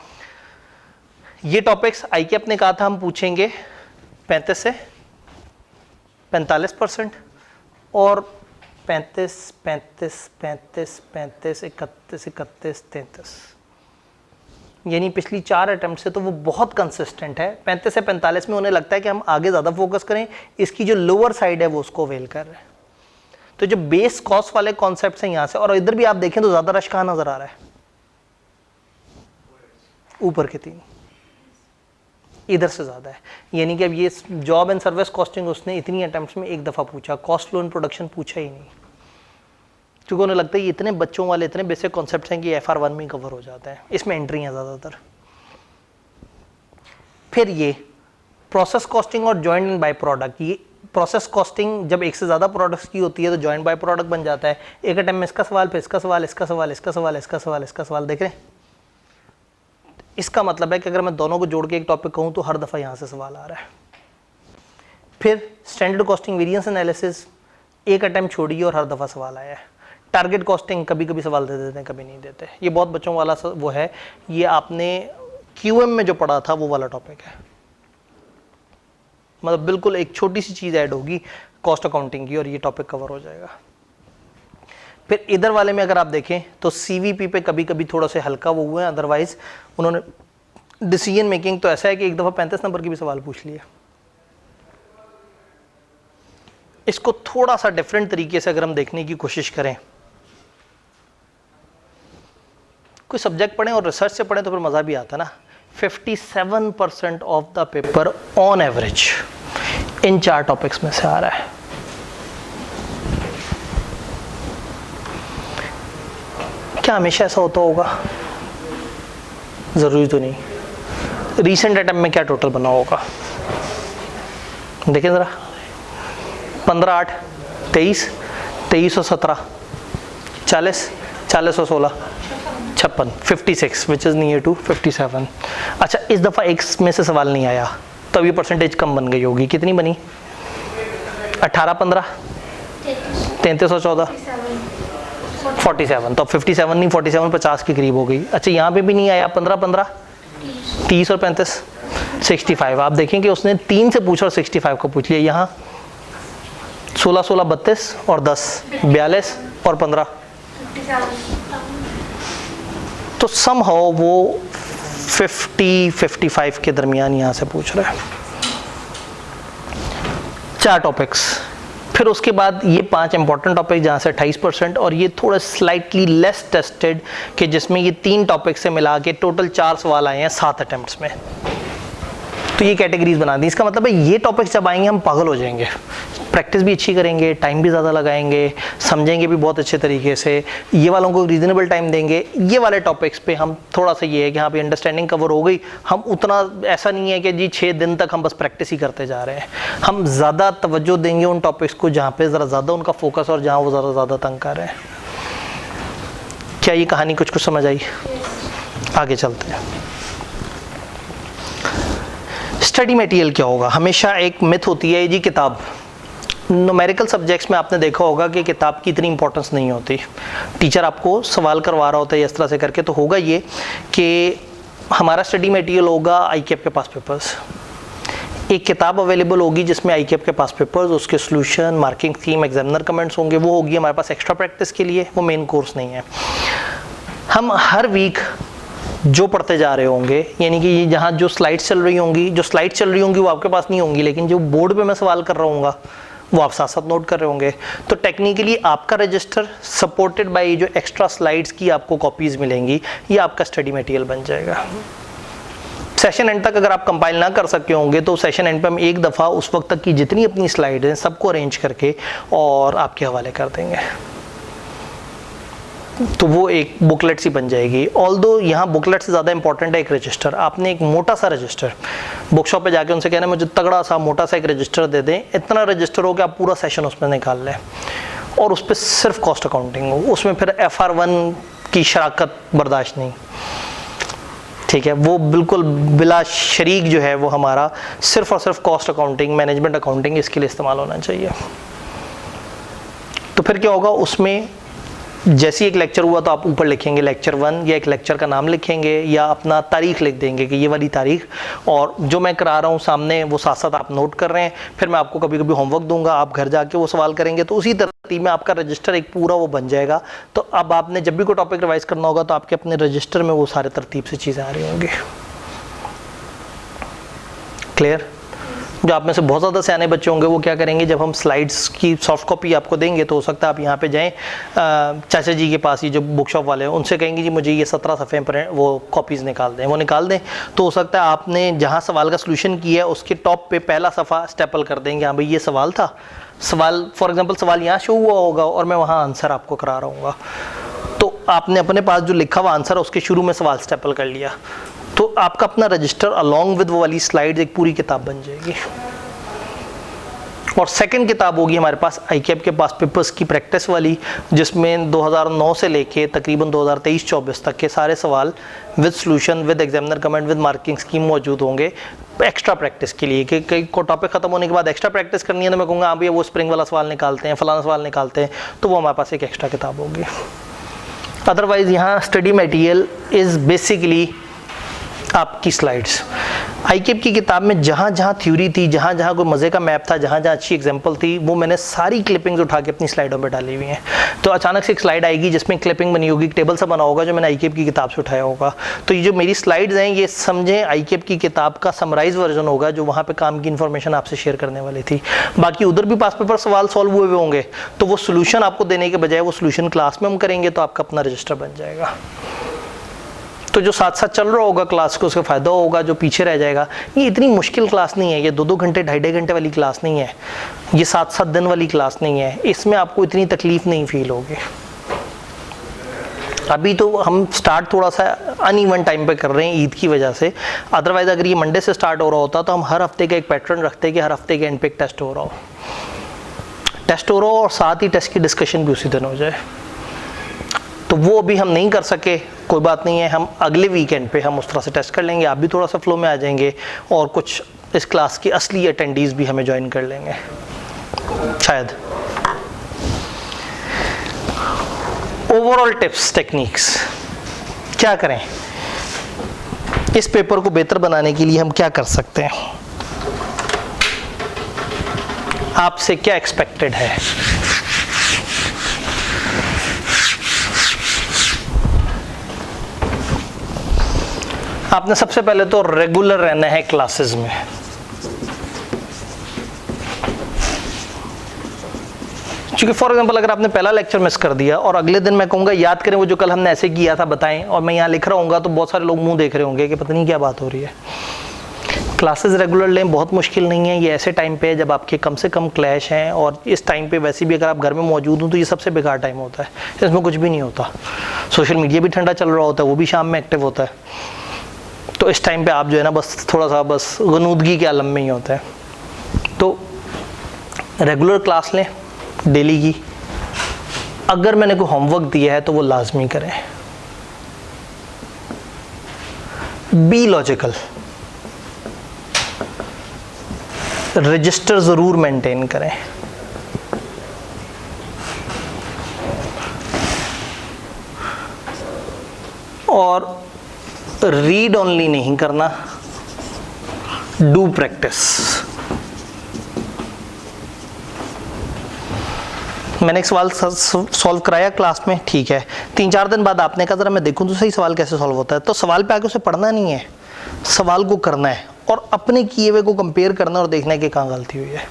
ये टॉपिक्स आईकेएप ने कहा था हम पूछेंगे 35 से 45% और 35, 35, 35, 35, 31, 31, 33, यानी पिछली 4 अटेम्प्ट से तो वो बहुत कंसिस्टेंट है। 35 से 45 में उन्हें लगता है कि हम आगे ज़्यादा फोकस करें, इसकी जो लोअर साइड है वो उसको अवेल कर रहे हैं। तो जो बेस कॉस्ट वाले कॉन्सेप्ट हैं यहाँ से, और इधर भी आप देखें तो ज़्यादा रश कहाँ नज़र आ रहा है, ऊपर के 3, इधर से ज़्यादा है। यानी कि अब ये जॉब एंड सर्विस कॉस्टिंग उसने इतनी अटेम्प्ट्स में एक दफ़ा पूछा, कॉस्ट फ्लो एंड प्रोडक्शन पूछा ही नहीं, क्योंकि उन्हें लगता है ये इतने बच्चों वाले इतने बेसिक कॉन्सेप्ट्स हैं कि FR1 में कवर हो जाता है, इसमें एंट्री है ज़्यादातर। फिर ये प्रोसेस कॉस्टिंग और जॉइंट एंड बाय प्रोडक्ट, ये प्रोसेस कॉस्टिंग जब एक से ज़्यादा प्रोडक्ट्स की होती है तो जॉइंट बाय प्रोडक्ट बन जाता है। एक अटेम्प्ट में इसका सवाल, फिर इसका सवाल, इसका सवाल, इसका सवाल, इसका सवाल, इसका सवाल, देख रहे हैं। इसका मतलब है कि अगर मैं दोनों को जोड़ के एक टॉपिक कहूँ तो हर दफ़ा यहाँ से सवाल आ रहा है। फिर स्टैंडर्ड कॉस्टिंग, वेरिएंस एनालिसिस, एक अटेम्प्ट छोड़िए और हर दफ़ा सवाल आया है। टारगेट कॉस्टिंग कभी कभी सवाल दे देते हैं, कभी नहीं देते, ये बहुत बच्चों वाला वो है। ये आपने QM में जो पढ़ा था वो वाला टॉपिक है, मतलब बिल्कुल एक छोटी सी चीज़ ऐड होगी कॉस्ट अकाउंटिंग की और ये टॉपिक कवर हो जाएगा। फिर इधर वाले में अगर आप देखें तो CVP पे कभी कभी थोड़ा से हल्का वो हुए हैं, अदरवाइज उन्होंने डिसीजन मेकिंग तो ऐसा है कि एक दफ़ा 35 नंबर की भी सवाल पूछ लिया। इसको थोड़ा सा डिफरेंट तरीके से अगर हम देखने की कोशिश करें, कोई सब्जेक्ट पढ़ें और रिसर्च से पढ़ें तो फिर मज़ा भी आता है ना। 57% of the paper on average in 4 topics में से आ रहा है। क्या हमेशा ऐसा होता होगा? ज़रूरी तो नहीं। रीसेंट अटेम्प्ट में क्या टोटल बना होगा देखें ज़रा। 15, 8, 23, 23 और 17, 40, 40 और 16, 56, 56 विच इज़ नियर टू 57। अच्छा, इस दफ़ा एक में से सवाल नहीं आया तो अब ये परसेंटेज कम बन गई होगी। कितनी बनी? 18, 15, 33 और 14, 47। तो अब 57 नहीं 47, 50 के करीब हो गई। अच्छा, यहाँ पे भी नहीं आया। 15, 15, 30 और 35, 65। आप देखें कि उसने 3 से पूछा और 65 को पूछ लिया। यहाँ 16, 16, 32 और 10, 42 और 15। तो समहाउ वो 50-55 के दरमियान यहाँ से पूछ रहा है। 4 टॉपिक्स। फिर उसके बाद ये 5 इंपॉर्टेंट टॉपिक जहाँ से 28% और ये थोड़ा स्लाइटली लेस टेस्टेड कि जिसमें ये 3 टॉपिक से मिला के टोटल 4 सवाल आए हैं 7 अटेम्प्ट्स में। तो ये कैटेगरीज बना दी। इसका मतलब है ये टॉपिक्स जब आएंगे हम पागल हो जाएंगे, प्रैक्टिस भी अच्छी करेंगे, टाइम भी ज़्यादा लगाएंगे, समझेंगे भी बहुत अच्छे तरीके से, ये वालों को रीजनेबल टाइम देंगे। ये वाले टॉपिक्स पे हम थोड़ा सा ये है कि हाँ पे अंडरस्टैंडिंग कवर हो गई। हम उतना ऐसा नहीं है कि जी 6 दिन तक हम बस प्रैक्टिस ही करते जा रहे हैं। हम ज़्यादा तवज्जो देंगे उन टॉपिक्स को जहाँ पे ज़रा ज़्यादा उनका फोकस और जहाँ वो ज़्यादा तंग कर रहे हैं। क्या ये कहानी कुछ समझ आई? आगे चलते हैं। स्टडी मटेरियल क्या होगा? हमेशा एक मिथ होती है जी किताब। न्यूमेरिकल सब्जेक्ट्स में आपने देखा होगा कि किताब की इतनी इंपॉर्टेंस नहीं होती। टीचर आपको सवाल करवा रहा होता है इस तरह से करके, तो होगा ये कि हमारा स्टडी मटेरियल होगा आईकेएप के पास पेपर्स, एक किताब अवेलेबल होगी जिसमें आईकेएप के पास पेपर्स, उसके solution, marking theme, examiner comments होंगे, वो होगी हमारे पास एक्स्ट्रा प्रैक्टिस के लिए, वो मेन कोर्स नहीं है। हम हर वीक जो पढ़ते जा रहे होंगे, यानी कि ये जहाँ जो स्लाइड्स चल रही होंगी वो आपके पास नहीं होंगी, लेकिन जो बोर्ड पे मैं सवाल कर रहा हूँगा वो आप साथ साथ नोट कर रहे होंगे। तो टेक्निकली आपका रजिस्टर सपोर्टेड बाय जो एक्स्ट्रा स्लाइड्स की आपको कॉपीज़ मिलेंगी, ये आपका स्टडी मटेरियल बन जाएगा। सेशन एंड तक अगर आप कंपाइल ना कर सके होंगे तो सेशन एंड पे हम एक दफ़ा उस वक्त तक की जितनी अपनी स्लाइड हैं सबको अरेंज करके और आपके हवाले कर देंगे, तो वो एक बुकलेट सी बन जाएगी। ऑल्दो यहाँ बुकलेट से ज़्यादा इंपॉर्टेंट है एक रजिस्टर। आपने एक मोटा सा रजिस्टर बुक शॉप पे जाके उनसे कहना मुझे तगड़ा सा मोटा सा एक रजिस्टर दे दें, इतना रजिस्टर हो कि आप पूरा सेशन उसमें निकाल लें और उस पर सिर्फ कॉस्ट अकाउंटिंग हो, उसमें फिर FR1 की शराकत बर्दाश्त नहीं, ठीक है। वो बिल्कुल बिला शरीक जो है वो हमारा सिर्फ और सिर्फ कॉस्ट अकाउंटिंग, मैनेजमेंट अकाउंटिंग इसके लिए इस्तेमाल होना चाहिए। तो फिर क्या होगा, उसमें जैसे एक लेक्चर हुआ तो आप ऊपर लिखेंगे लेक्चर 1 या एक लेक्चर का नाम लिखेंगे या अपना तारीख लिख देंगे कि ये वाली तारीख, और जो मैं करा रहा हूँ सामने वो साथ साथ आप नोट कर रहे हैं। फिर मैं आपको कभी कभी होमवर्क दूंगा, आप घर जाके वो सवाल करेंगे, तो उसी तरतीब में आपका रजिस्टर एक पूरा वो बन जाएगा। तो अब आपने जब भी कोई टॉपिक रिवाइज करना होगा तो आपके अपने रजिस्टर में वो सारे तरतीब से चीज़ें आ रही होंगी। क्लियर? जो आप में से बहुत ज़्यादा सियाने बच्चे होंगे वो क्या करेंगे, जब हम स्लाइड्स की सॉफ्ट कॉपी आपको देंगे तो हो सकता है आप यहाँ पे जाएं चाचा जी के पास, ही जो बुक शॉप वाले हैं, उनसे कहेंगे जी मुझे ये 17 सफ़े पर वो कॉपीज़ निकाल दें, वो निकाल दें। तो हो सकता है आपने जहाँ सवाल का सोल्यूशन किया है उसके टॉप पे पहला सफ़ा स्टेपल कर देंगे, हाँ भाई ये सवाल था, सवाल फॉर एग्जाम्पल सवाल यहाँ शो हुआ होगा और मैं वहाँ आंसर आपको करा रहा हूँ, तो आपने अपने पास जो लिखा हुआ आंसर है उसके शुरू में सवाल स्टेपल कर लिया, तो आपका अपना रजिस्टर अलॉन्ग विद वो वाली स्लाइड्स एक पूरी किताब बन जाएगी। और सेकंड किताब होगी हमारे पास ICAP के पास पेपर्स की प्रैक्टिस वाली, जिसमें 2009 से लेके तकरीबन 2023-24 तक के सारे सवाल with solution, with examiner comment, with marking scheme मौजूद होंगे एक्स्ट्रा प्रैक्टिस के लिए। कि कई को टॉपिक खत्म होने के बाद एक्स्ट्रा प्रैक्टिस करनी है तो मैं कहूँगा हाँ भैया वो स्प्रिंग वाला सवाल निकालते हैं, फलाना सवाल निकालते हैं, तो वो हमारे पास एक एक्स्ट्रा किताब होगी। अदरवाइज यहाँ स्टडी मटेरियल इज़ बेसिकली आपकी स्लाइड्स। ICAP की किताब में जहाँ जहाँ थ्योरी थी, जहाँ जहाँ कोई मज़े का मैप था, जहाँ जहाँ अच्छी एग्जांपल थी, वो मैंने सारी क्लिपिंग्स उठा के अपनी स्लाइडों में डाली हुई हैं। तो अचानक से एक स्लाइड आएगी जिसमें क्लिपिंग बनी होगी, टेबल सा बना होगा जो मैंने ICAP की किताब से उठाया होगा। तो ये जो मेरी स्लाइड्स हैं ये समझें ICAP की किताब का समराइज वर्जन होगा जो वहाँ पर काम की इन्फॉर्मेशन आपसे शेयर करने वाली थी। बाकी उधर भी पास पेपर सवाल सॉल्व हुए हुए होंगे, तो वो सोल्यूशन आपको देने के बजाय वो सोल्यूशन क्लास में हम करेंगे, तो आपका अपना रजिस्टर बन जाएगा। तो जो साथ साथ चल रहा होगा क्लास को उसका फ़ायदा होगा, जो पीछे रह जाएगा। ये इतनी मुश्किल क्लास नहीं है, ये 2-2 घंटे 2.5 घंटे वाली क्लास नहीं है, ये 7-7 दिन वाली क्लास नहीं है, इसमें आपको इतनी तकलीफ़ नहीं फील होगी। अभी तो हम स्टार्ट थोड़ा सा अनइवन टाइम पे कर रहे हैं ईद की वजह से, अदरवाइज़ अगर ये मंडे से स्टार्ट हो रहा होता तो हम हर हफ्ते का एक पैटर्न रखते कि हर हफ्ते के एंड पे एक टेस्ट हो रहा हो और साथ ही टेस्ट की डिस्कशन भी उसी दिन हो जाए। तो वो अभी हम नहीं कर सके, कोई बात नहीं है, हम अगले वीकेंड पे हम उस तरह से टेस्ट कर लेंगे, आप भी थोड़ा सा फ्लो में आ जाएंगे और कुछ इस क्लास की असली अटेंडीज भी हमें ज्वाइन कर लेंगे शायद। ओवरऑल टिप्स टेक्निक्स क्या करें, इस पेपर को बेहतर बनाने के लिए हम क्या कर सकते हैं, आपसे क्या एक्सपेक्टेड है। आपने सबसे पहले तो रेगुलर रहना है क्लासेस में। क्योंकि फॉर एग्जांपल अगर आपने पहला लेक्चर मिस कर दिया और अगले दिन मैं कहूँगा याद करें वो जो कल हमने ऐसे किया था बताएं, और मैं यहाँ लिख रहा हूँगा, तो बहुत सारे लोग मुंह देख रहे होंगे कि पता नहीं क्या बात हो रही है। क्लासेस रेगुलर लें, बहुत मुश्किल नहीं है। ये ऐसे टाइम पे है जब आपके कम से कम क्लैश हैं, और इस टाइम पे वैसे भी अगर आप घर में मौजूद हो तो ये सबसे बेकार टाइम होता है, इसमें कुछ भी नहीं होता। सोशल मीडिया भी ठंडा चल रहा होता है, वो भी शाम में एक्टिव होता है, तो इस टाइम पे आप जो है ना बस थोड़ा सा बस गनूदगी के आलम में ही होता है। तो रेगुलर क्लास लें डेली की। अगर मैंने कोई होमवर्क दिया है तो वो लाजमी करें। बी लॉजिकल, रजिस्टर ज़रूर मेंटेन करें। और रीड ओनली नहीं करना, डू प्रैक्टिस। मैंने एक सवाल सॉल्व कराया क्लास में, ठीक है, 3-4 दिन बाद आपने कहा जरा मैं देखूं तो सही सवाल कैसे सॉल्व होता है। तो सवाल पे आके उसे पढ़ना नहीं है, सवाल को करना है और अपने किए हुए को कंपेयर करना और देखना है कि कहाँ गलती हुई है।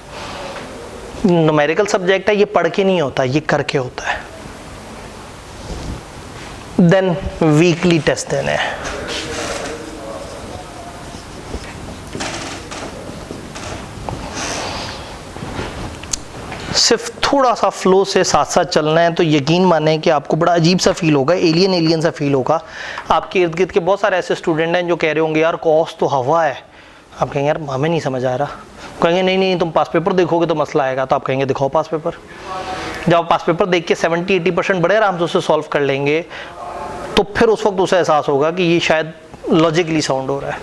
न्यूमेरिकल सब्जेक्ट है, ये पढ़ के नहीं होता, ये करके होता है। देन वीकली टेस्ट देने हैं। सिर्फ थोड़ा सा फ्लो से साथ साथ चलना है तो यकीन माने कि आपको बड़ा अजीब सा फील होगा, एलियन सा फील होगा। आपके इर्द गिर्द के बहुत सारे ऐसे स्टूडेंट हैं जो कह रहे होंगे यार कॉस तो हवा है, आप कहेंगे यार हमें नहीं समझ आ रहा, कहेंगे नहीं तुम पास पेपर देखोगे तो मसला आएगा, तो आप कहेंगे दिखाओ पास पेपर। जब आप पास पेपर देख के 70-80% बड़े आराम से उसे सॉल्व कर लेंगे तो फिर उस वक्त उसे एहसास होगा कि ये शायद लॉजिकली साउंड हो रहा है।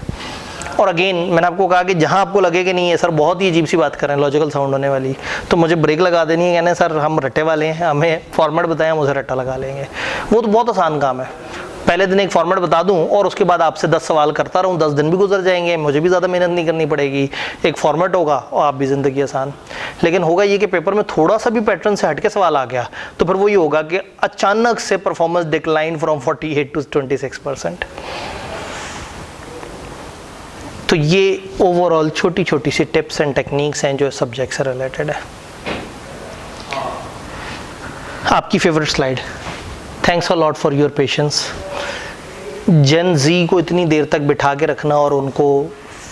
और अगेन मैंने आपको कहा कि जहाँ आपको लगे कि नहीं है सर बहुत ही अजीब सी बात कर रहे हैं, लॉजिकल साउंड होने वाली, तो मुझे ब्रेक लगा देनी है, कहना सर हम रट्टे वाले हैं, हमें फॉर्मेट बताएं, हम उसे रट्टा लगा लेंगे। वो तो बहुत आसान काम है, पहले दिन एक फॉर्मेट बता दूं और उसके बाद आपसे 10 सवाल करता रहूं, 10 दिन भी गुजर जाएंगे, मुझे भी ज़्यादा मेहनत नहीं करनी पड़ेगी, एक फॉर्मेट होगा और आप भी ज़िंदगी आसान। लेकिन होगा ये कि पेपर में थोड़ा सा भी पैटर्न से हटके सवाल आ गया तो फिर वही होगा कि अचानक से परफॉर्मेंस डिक्लाइन फ्रॉम 48 to 26%। तो ये ओवरऑल छोटी छोटी सी टिप्स एंड टेक्निक्स हैं जो सब्जेक्ट से रिलेटेड है। आपकी favourite slide, thanks a lot for your patience. Gen Z को इतनी देर तक बिठा के रखना और उनको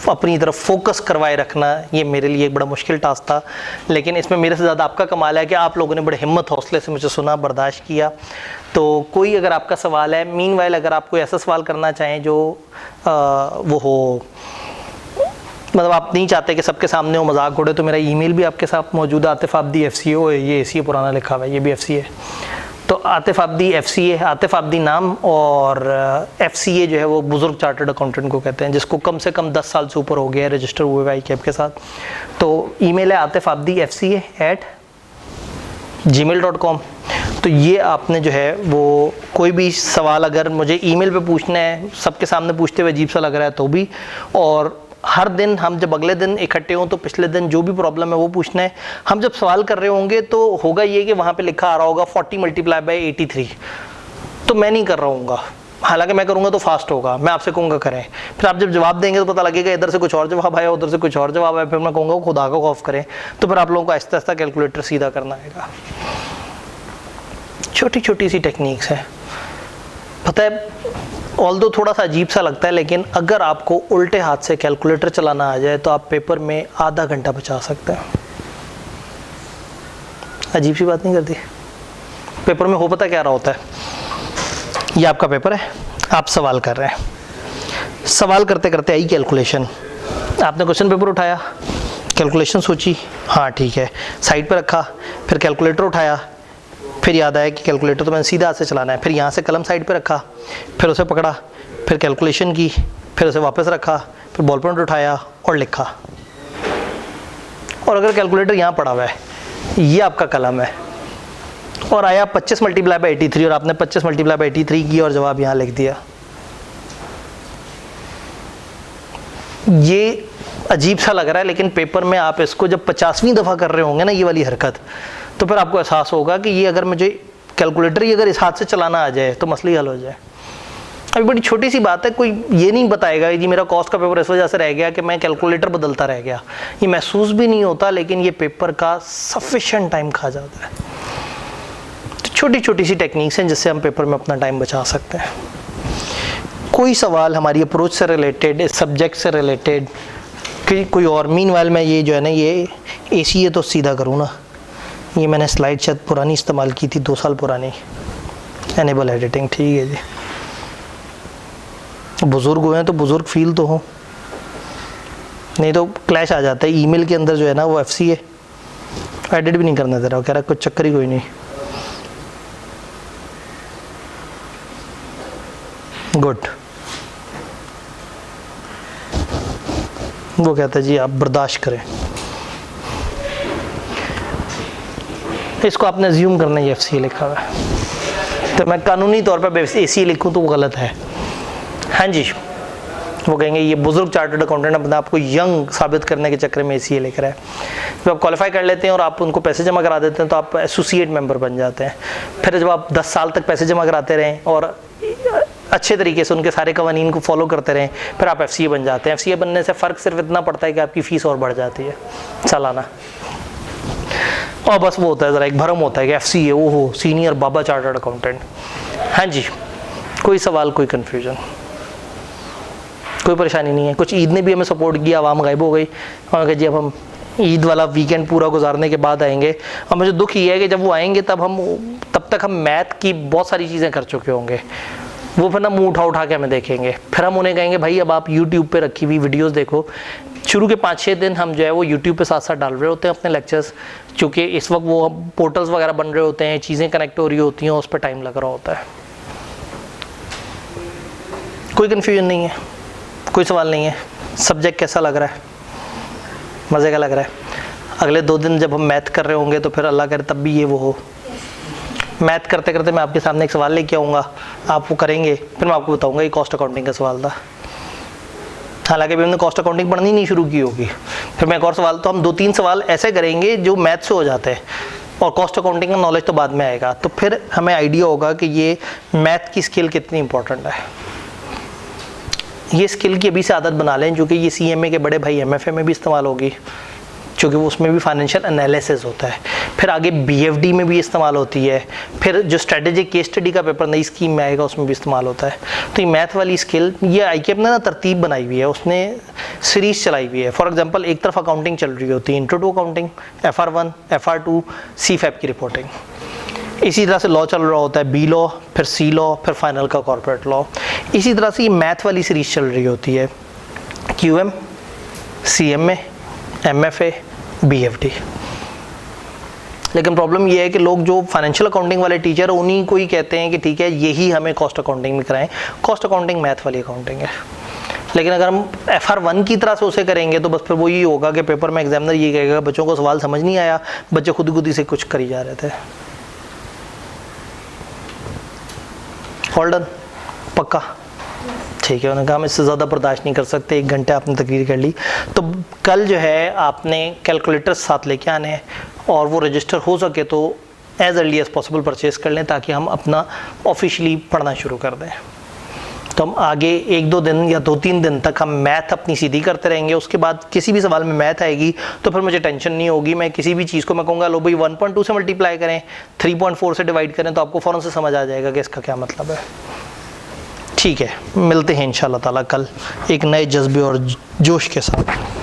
अपनी तरफ फोकस करवाए रखना, ये मेरे लिए एक बड़ा मुश्किल टास्क था, लेकिन इसमें मेरे से ज़्यादा आपका कमाल है कि आप लोगों ने बड़े हिम्मत हौसले से मुझे सुना, बर्दाश्त किया। तो कोई अगर आपका सवाल है, मीनवाइल अगर आप कोई ऐसा सवाल करना चाहें जो वो हो, मतलब आप नहीं चाहते कि सबके सामने वो मजाक उड़े, तो मेरा ईमेल भी आपके साथ मौजूद है, आतिफ आब्दी FCA है, ये ACA पुराना लिखा हुआ है, ये भी FCA है। तो Atif Abdi FCA, Atif Abdi नाम, और FCA जो है वो बुजुर्ग चार्टर्ड अकाउंटेंट को कहते हैं, जिसको कम से कम 10 साल से ऊपर हो गया है रजिस्टर हुए हुए ICAP के साथ। तो ईमेल है atifabdi@gmail.com। तो ये आपने जो है वो कोई भी सवाल अगर मुझे ईमेल पे पूछना है, सबके सामने पूछते हुए अजीब सा लग रहा है तो भी, और हर दिन हम जब अगले दिन इकट्ठे हों तो पिछले दिन जो भी प्रॉब्लम है वो पूछना है। हम जब सवाल कर रहे होंगे तो होगा ये कि वहाँ पे लिखा आ रहा होगा 40 × 83, तो मैं नहीं कर रहा हूँगा, हालांकि मैं करूँगा तो फास्ट होगा, मैं आपसे कहूँगा करें, फिर आप जब जवाब देंगे तो पता लगेगा इधर से कुछ और जवाब आया, उधर से कुछ और जवाब आया, फिर मैं कहूँगा खुदा का खौफ करें, तो फिर आप लोगों को आहिस्ता आहिस्ता कैलकुलेटर सीधा करना आएगा। छोटी छोटी सी टेक्निक्स हैं, पता है ऑल्दो थोड़ा सा अजीब सा लगता है, लेकिन अगर आपको उल्टे हाथ से कैलकुलेटर चलाना आ जाए तो आप पेपर में आधा घंटा बचा सकते हैं। अजीब सी बात नहीं करती? पेपर में हो पता क्या रहा होता है, ये आपका पेपर है, आप सवाल कर रहे हैं, सवाल करते करते आई कैलकुलेशन, आपने क्वेश्चन पेपर उठाया, कैलकुलेशन सोची, हाँ ठीक है, साइड पे रखा, फिर कैलकुलेटर उठाया, फिर याद आया कि कैलकुलेटर तो मैंने सीधा हाथ से चलाना है, फिर यहाँ से कलम साइड पे रखा, फिर उसे पकड़ा, फिर कैलकुलेशन की, फिर उसे वापस रखा, फिर बॉल पॉइंट उठाया और लिखा। और अगर कैलकुलेटर यहाँ पड़ा हुआ है, ये आपका कलम है, और आया 25 × 83 और आपने 25 × 83 की और जवाब यहाँ लिख दिया। ये अजीब सा लग रहा है, लेकिन पेपर में आप इसको जब 50वीं दफ़ा कर रहे होंगे ना ये वाली हरकत, तो फिर आपको एहसास होगा कि ये अगर मुझे कैलकुलेटर ही अगर इस हाथ से चलाना आ जाए तो मसला ही हल हो जाए। अभी बड़ी छोटी सी बात है, कोई ये नहीं बताएगा कि मेरा कॉस्ट का पेपर इस वजह से रह गया कि मैं कैलकुलेटर बदलता रह गया, ये महसूस भी नहीं होता, लेकिन ये पेपर का सफिशिएंट टाइम खा जाता है। तो छोटी छोटी सी टेक्निक्स हैं जिससे हम पेपर में अपना टाइम बचा सकते हैं। कोई सवाल हमारी अप्रोच से रिलेटेड, इस सब्जेक्ट से रिलेटेड, कि कोई और, मीनवाइल मैं ये जो है ना ये ACA तो सीधा करूँ ना, ये मैंने स्लाइड शायद पुरानी इस्तेमाल की थी, 2 साल पुरानी, एनेबल एडिटिंग, ठीक है जी। बुज़ुर्ग हुए हैं तो बुज़ुर्ग फील तो हो, नहीं तो क्लैश आ जाता है। ईमेल के अंदर जो है ना वो FCA एडिट भी नहीं करना दे रहा, कह रहा कुछ चक्कर ही कोई नहीं। गुड, वो कहता है जी आप बर्दाश्त करें, इसको आपने अज्यूम करना है FCA लिखा हुआ है, तो मैं कानूनी तौर पर ACA लिखूं तो वो गलत है। हाँ जी, वो कहेंगे ये बुजुर्ग चार्टर्ड अकाउंटेंट अपने आप को यंग साबित करने के चक्कर में इसी लेकर है। जब आप क्वालिफाई कर लेते हैं और आप उनको पैसे जमा करा देते हैं तो आप एसोसिएट मेंबर बन जाते हैं। फिर जब आप 10 साल तक पैसे जमा कराते रहें और अच्छे तरीके से उनके सारे कवानीन को फॉलो करते रहें, फिर आप FCA बन जाते हैं। FCA बनने से फ़र्क सिर्फ इतना पड़ता है कि आपकी फ़ीस और बढ़ जाती है सालाना, और बस वो होता है ज़रा एक भरम होता है कि FCA ओहो सीनियर बाबा चार्टर्ड अकाउंटेंट। हाँ जी, कोई सवाल, कोई कन्फ्यूजन, कोई परेशानी नहीं है। कुछ ईद ने भी हमें सपोर्ट किया, आवाम गायब हो गई और कहा जी अब हम ईद वाला वीकेंड पूरा गुजारने के बाद आएंगे। और मुझे दुख ये है कि जब वो आएंगे तब तक हम मैथ की बहुत सारी चीज़ें कर चुके होंगे। वो फिर ना मुँह उठा के हमें देखेंगे, फिर हम उन्हें कहेंगे भाई अब आप YouTube पे रखी हुई वीडियोस देखो। शुरू के 5-6 दिन हम जो है वो YouTube पे साथ साथ डाल रहे होते हैं अपने लेक्चर्स, क्योंकि इस वक्त वो पोर्टल्स वगैरह बन रहे होते हैं, चीज़ें कनेक्ट हो रही होती हैं, उस पर टाइम लग रहा होता है। कोई कन्फ्यूजन नहीं है, कोई सवाल नहीं है। सब्जेक्ट कैसा लग रहा है? मज़े का लग रहा है? अगले 2 दिन जब हम मैथ कर रहे होंगे तो फिर अल्लाह करे तब भी ये वो हो। मैथ करते करते मैं आपके सामने एक सवाल लेके आऊँगा, आप वो करेंगे, फिर मैं आपको बताऊँगा ये कॉस्ट अकाउंटिंग का सवाल था। हालांकि अभी हमने कॉस्ट अकाउंटिंग पढ़नी नहीं शुरू की होगी। फिर मैं एक और सवाल, तो हम 2-3 सवाल ऐसे करेंगे जो मैथ से हो जाते हैं और कॉस्ट अकाउंटिंग का नॉलेज तो बाद में आएगा। तो फिर हमें आइडिया होगा कि ये मैथ की स्किल कितनी इंपॉर्टेंट है। ये स्किल की अभी से आदत बना लें, जो कि ये CMA के बड़े भाई MFA में भी इस्तेमाल होगी, क्योंकि वो उसमें भी फाइनेंशियल एनालिसिस होता है। फिर आगे BFD में भी इस्तेमाल होती है। फिर जो स्ट्रेटेजिक केस स्टडी का पेपर नई स्कीम में आएगा उसमें भी इस्तेमाल होता है। तो ये मैथ वाली स्किल, ये IKEAP ने ना तरतीब बनाई हुई है, उसने सीरीज़ चलाई हुई है। फॉर एग्जांपल एक तरफ अकाउंटिंग चल रही होती है, intro to accounting, FR1, FR2, CFAP की रिपोर्टिंग। इसी तरह से लॉ चल रहा होता है, B लॉ, फिर C लॉ, फिर फाइनल का कॉर्पोरेट लॉ। इसी तरह से ये मैथ वाली सीरीज़ चल रही होती है, QM, CMA, MFA, BFD। लेकिन प्रॉब्लम ये है कि लोग जो फाइनेंशियल अकाउंटिंग वाले टीचर हैं उन्हीं को ही कहते हैं कि ठीक है यही हमें कॉस्ट अकाउंटिंग में कराएं। कॉस्ट अकाउंटिंग मैथ वाली अकाउंटिंग है। लेकिन अगर हम FR1 की तरह से उसे करेंगे तो बस फिर वो ये होगा कि पेपर में एग्जामिनर ये कहेगा बच्चों को सवाल समझ नहीं आया, बच्चे खुद ही से कुछ करी जा रहे थे। All done? पक्का? ठीक है। उन्होंने कहा हम इससे ज़्यादा बर्दाश्त नहीं कर सकते, 1 घंटे आपने तकरीर कर ली। तो कल जो है आपने कैलकुलेटर साथ लेके आने हैं और वो रजिस्टर हो सके तो as early as possible purchase कर लें, ताकि हम अपना ऑफिशियली पढ़ना शुरू कर दें। तो हम आगे 1-2 दिन या 2-3 दिन तक हम मैथ अपनी सीधी करते रहेंगे। उसके बाद किसी भी सवाल में मैथ आएगी तो फिर मुझे टेंशन नहीं होगी। मैं किसी भी चीज़ को मैं कहूँगा लो भाई 1.2 से मल्टीप्लाई करें, 3.4 से डिवाइड करें, तो आपको फ़ौरन से समझ आ जाएगा कि इसका क्या मतलब है। ठीक है, मिलते हैं इंशाल्लाह ताला कल एक नए जज्बे और जोश के साथ।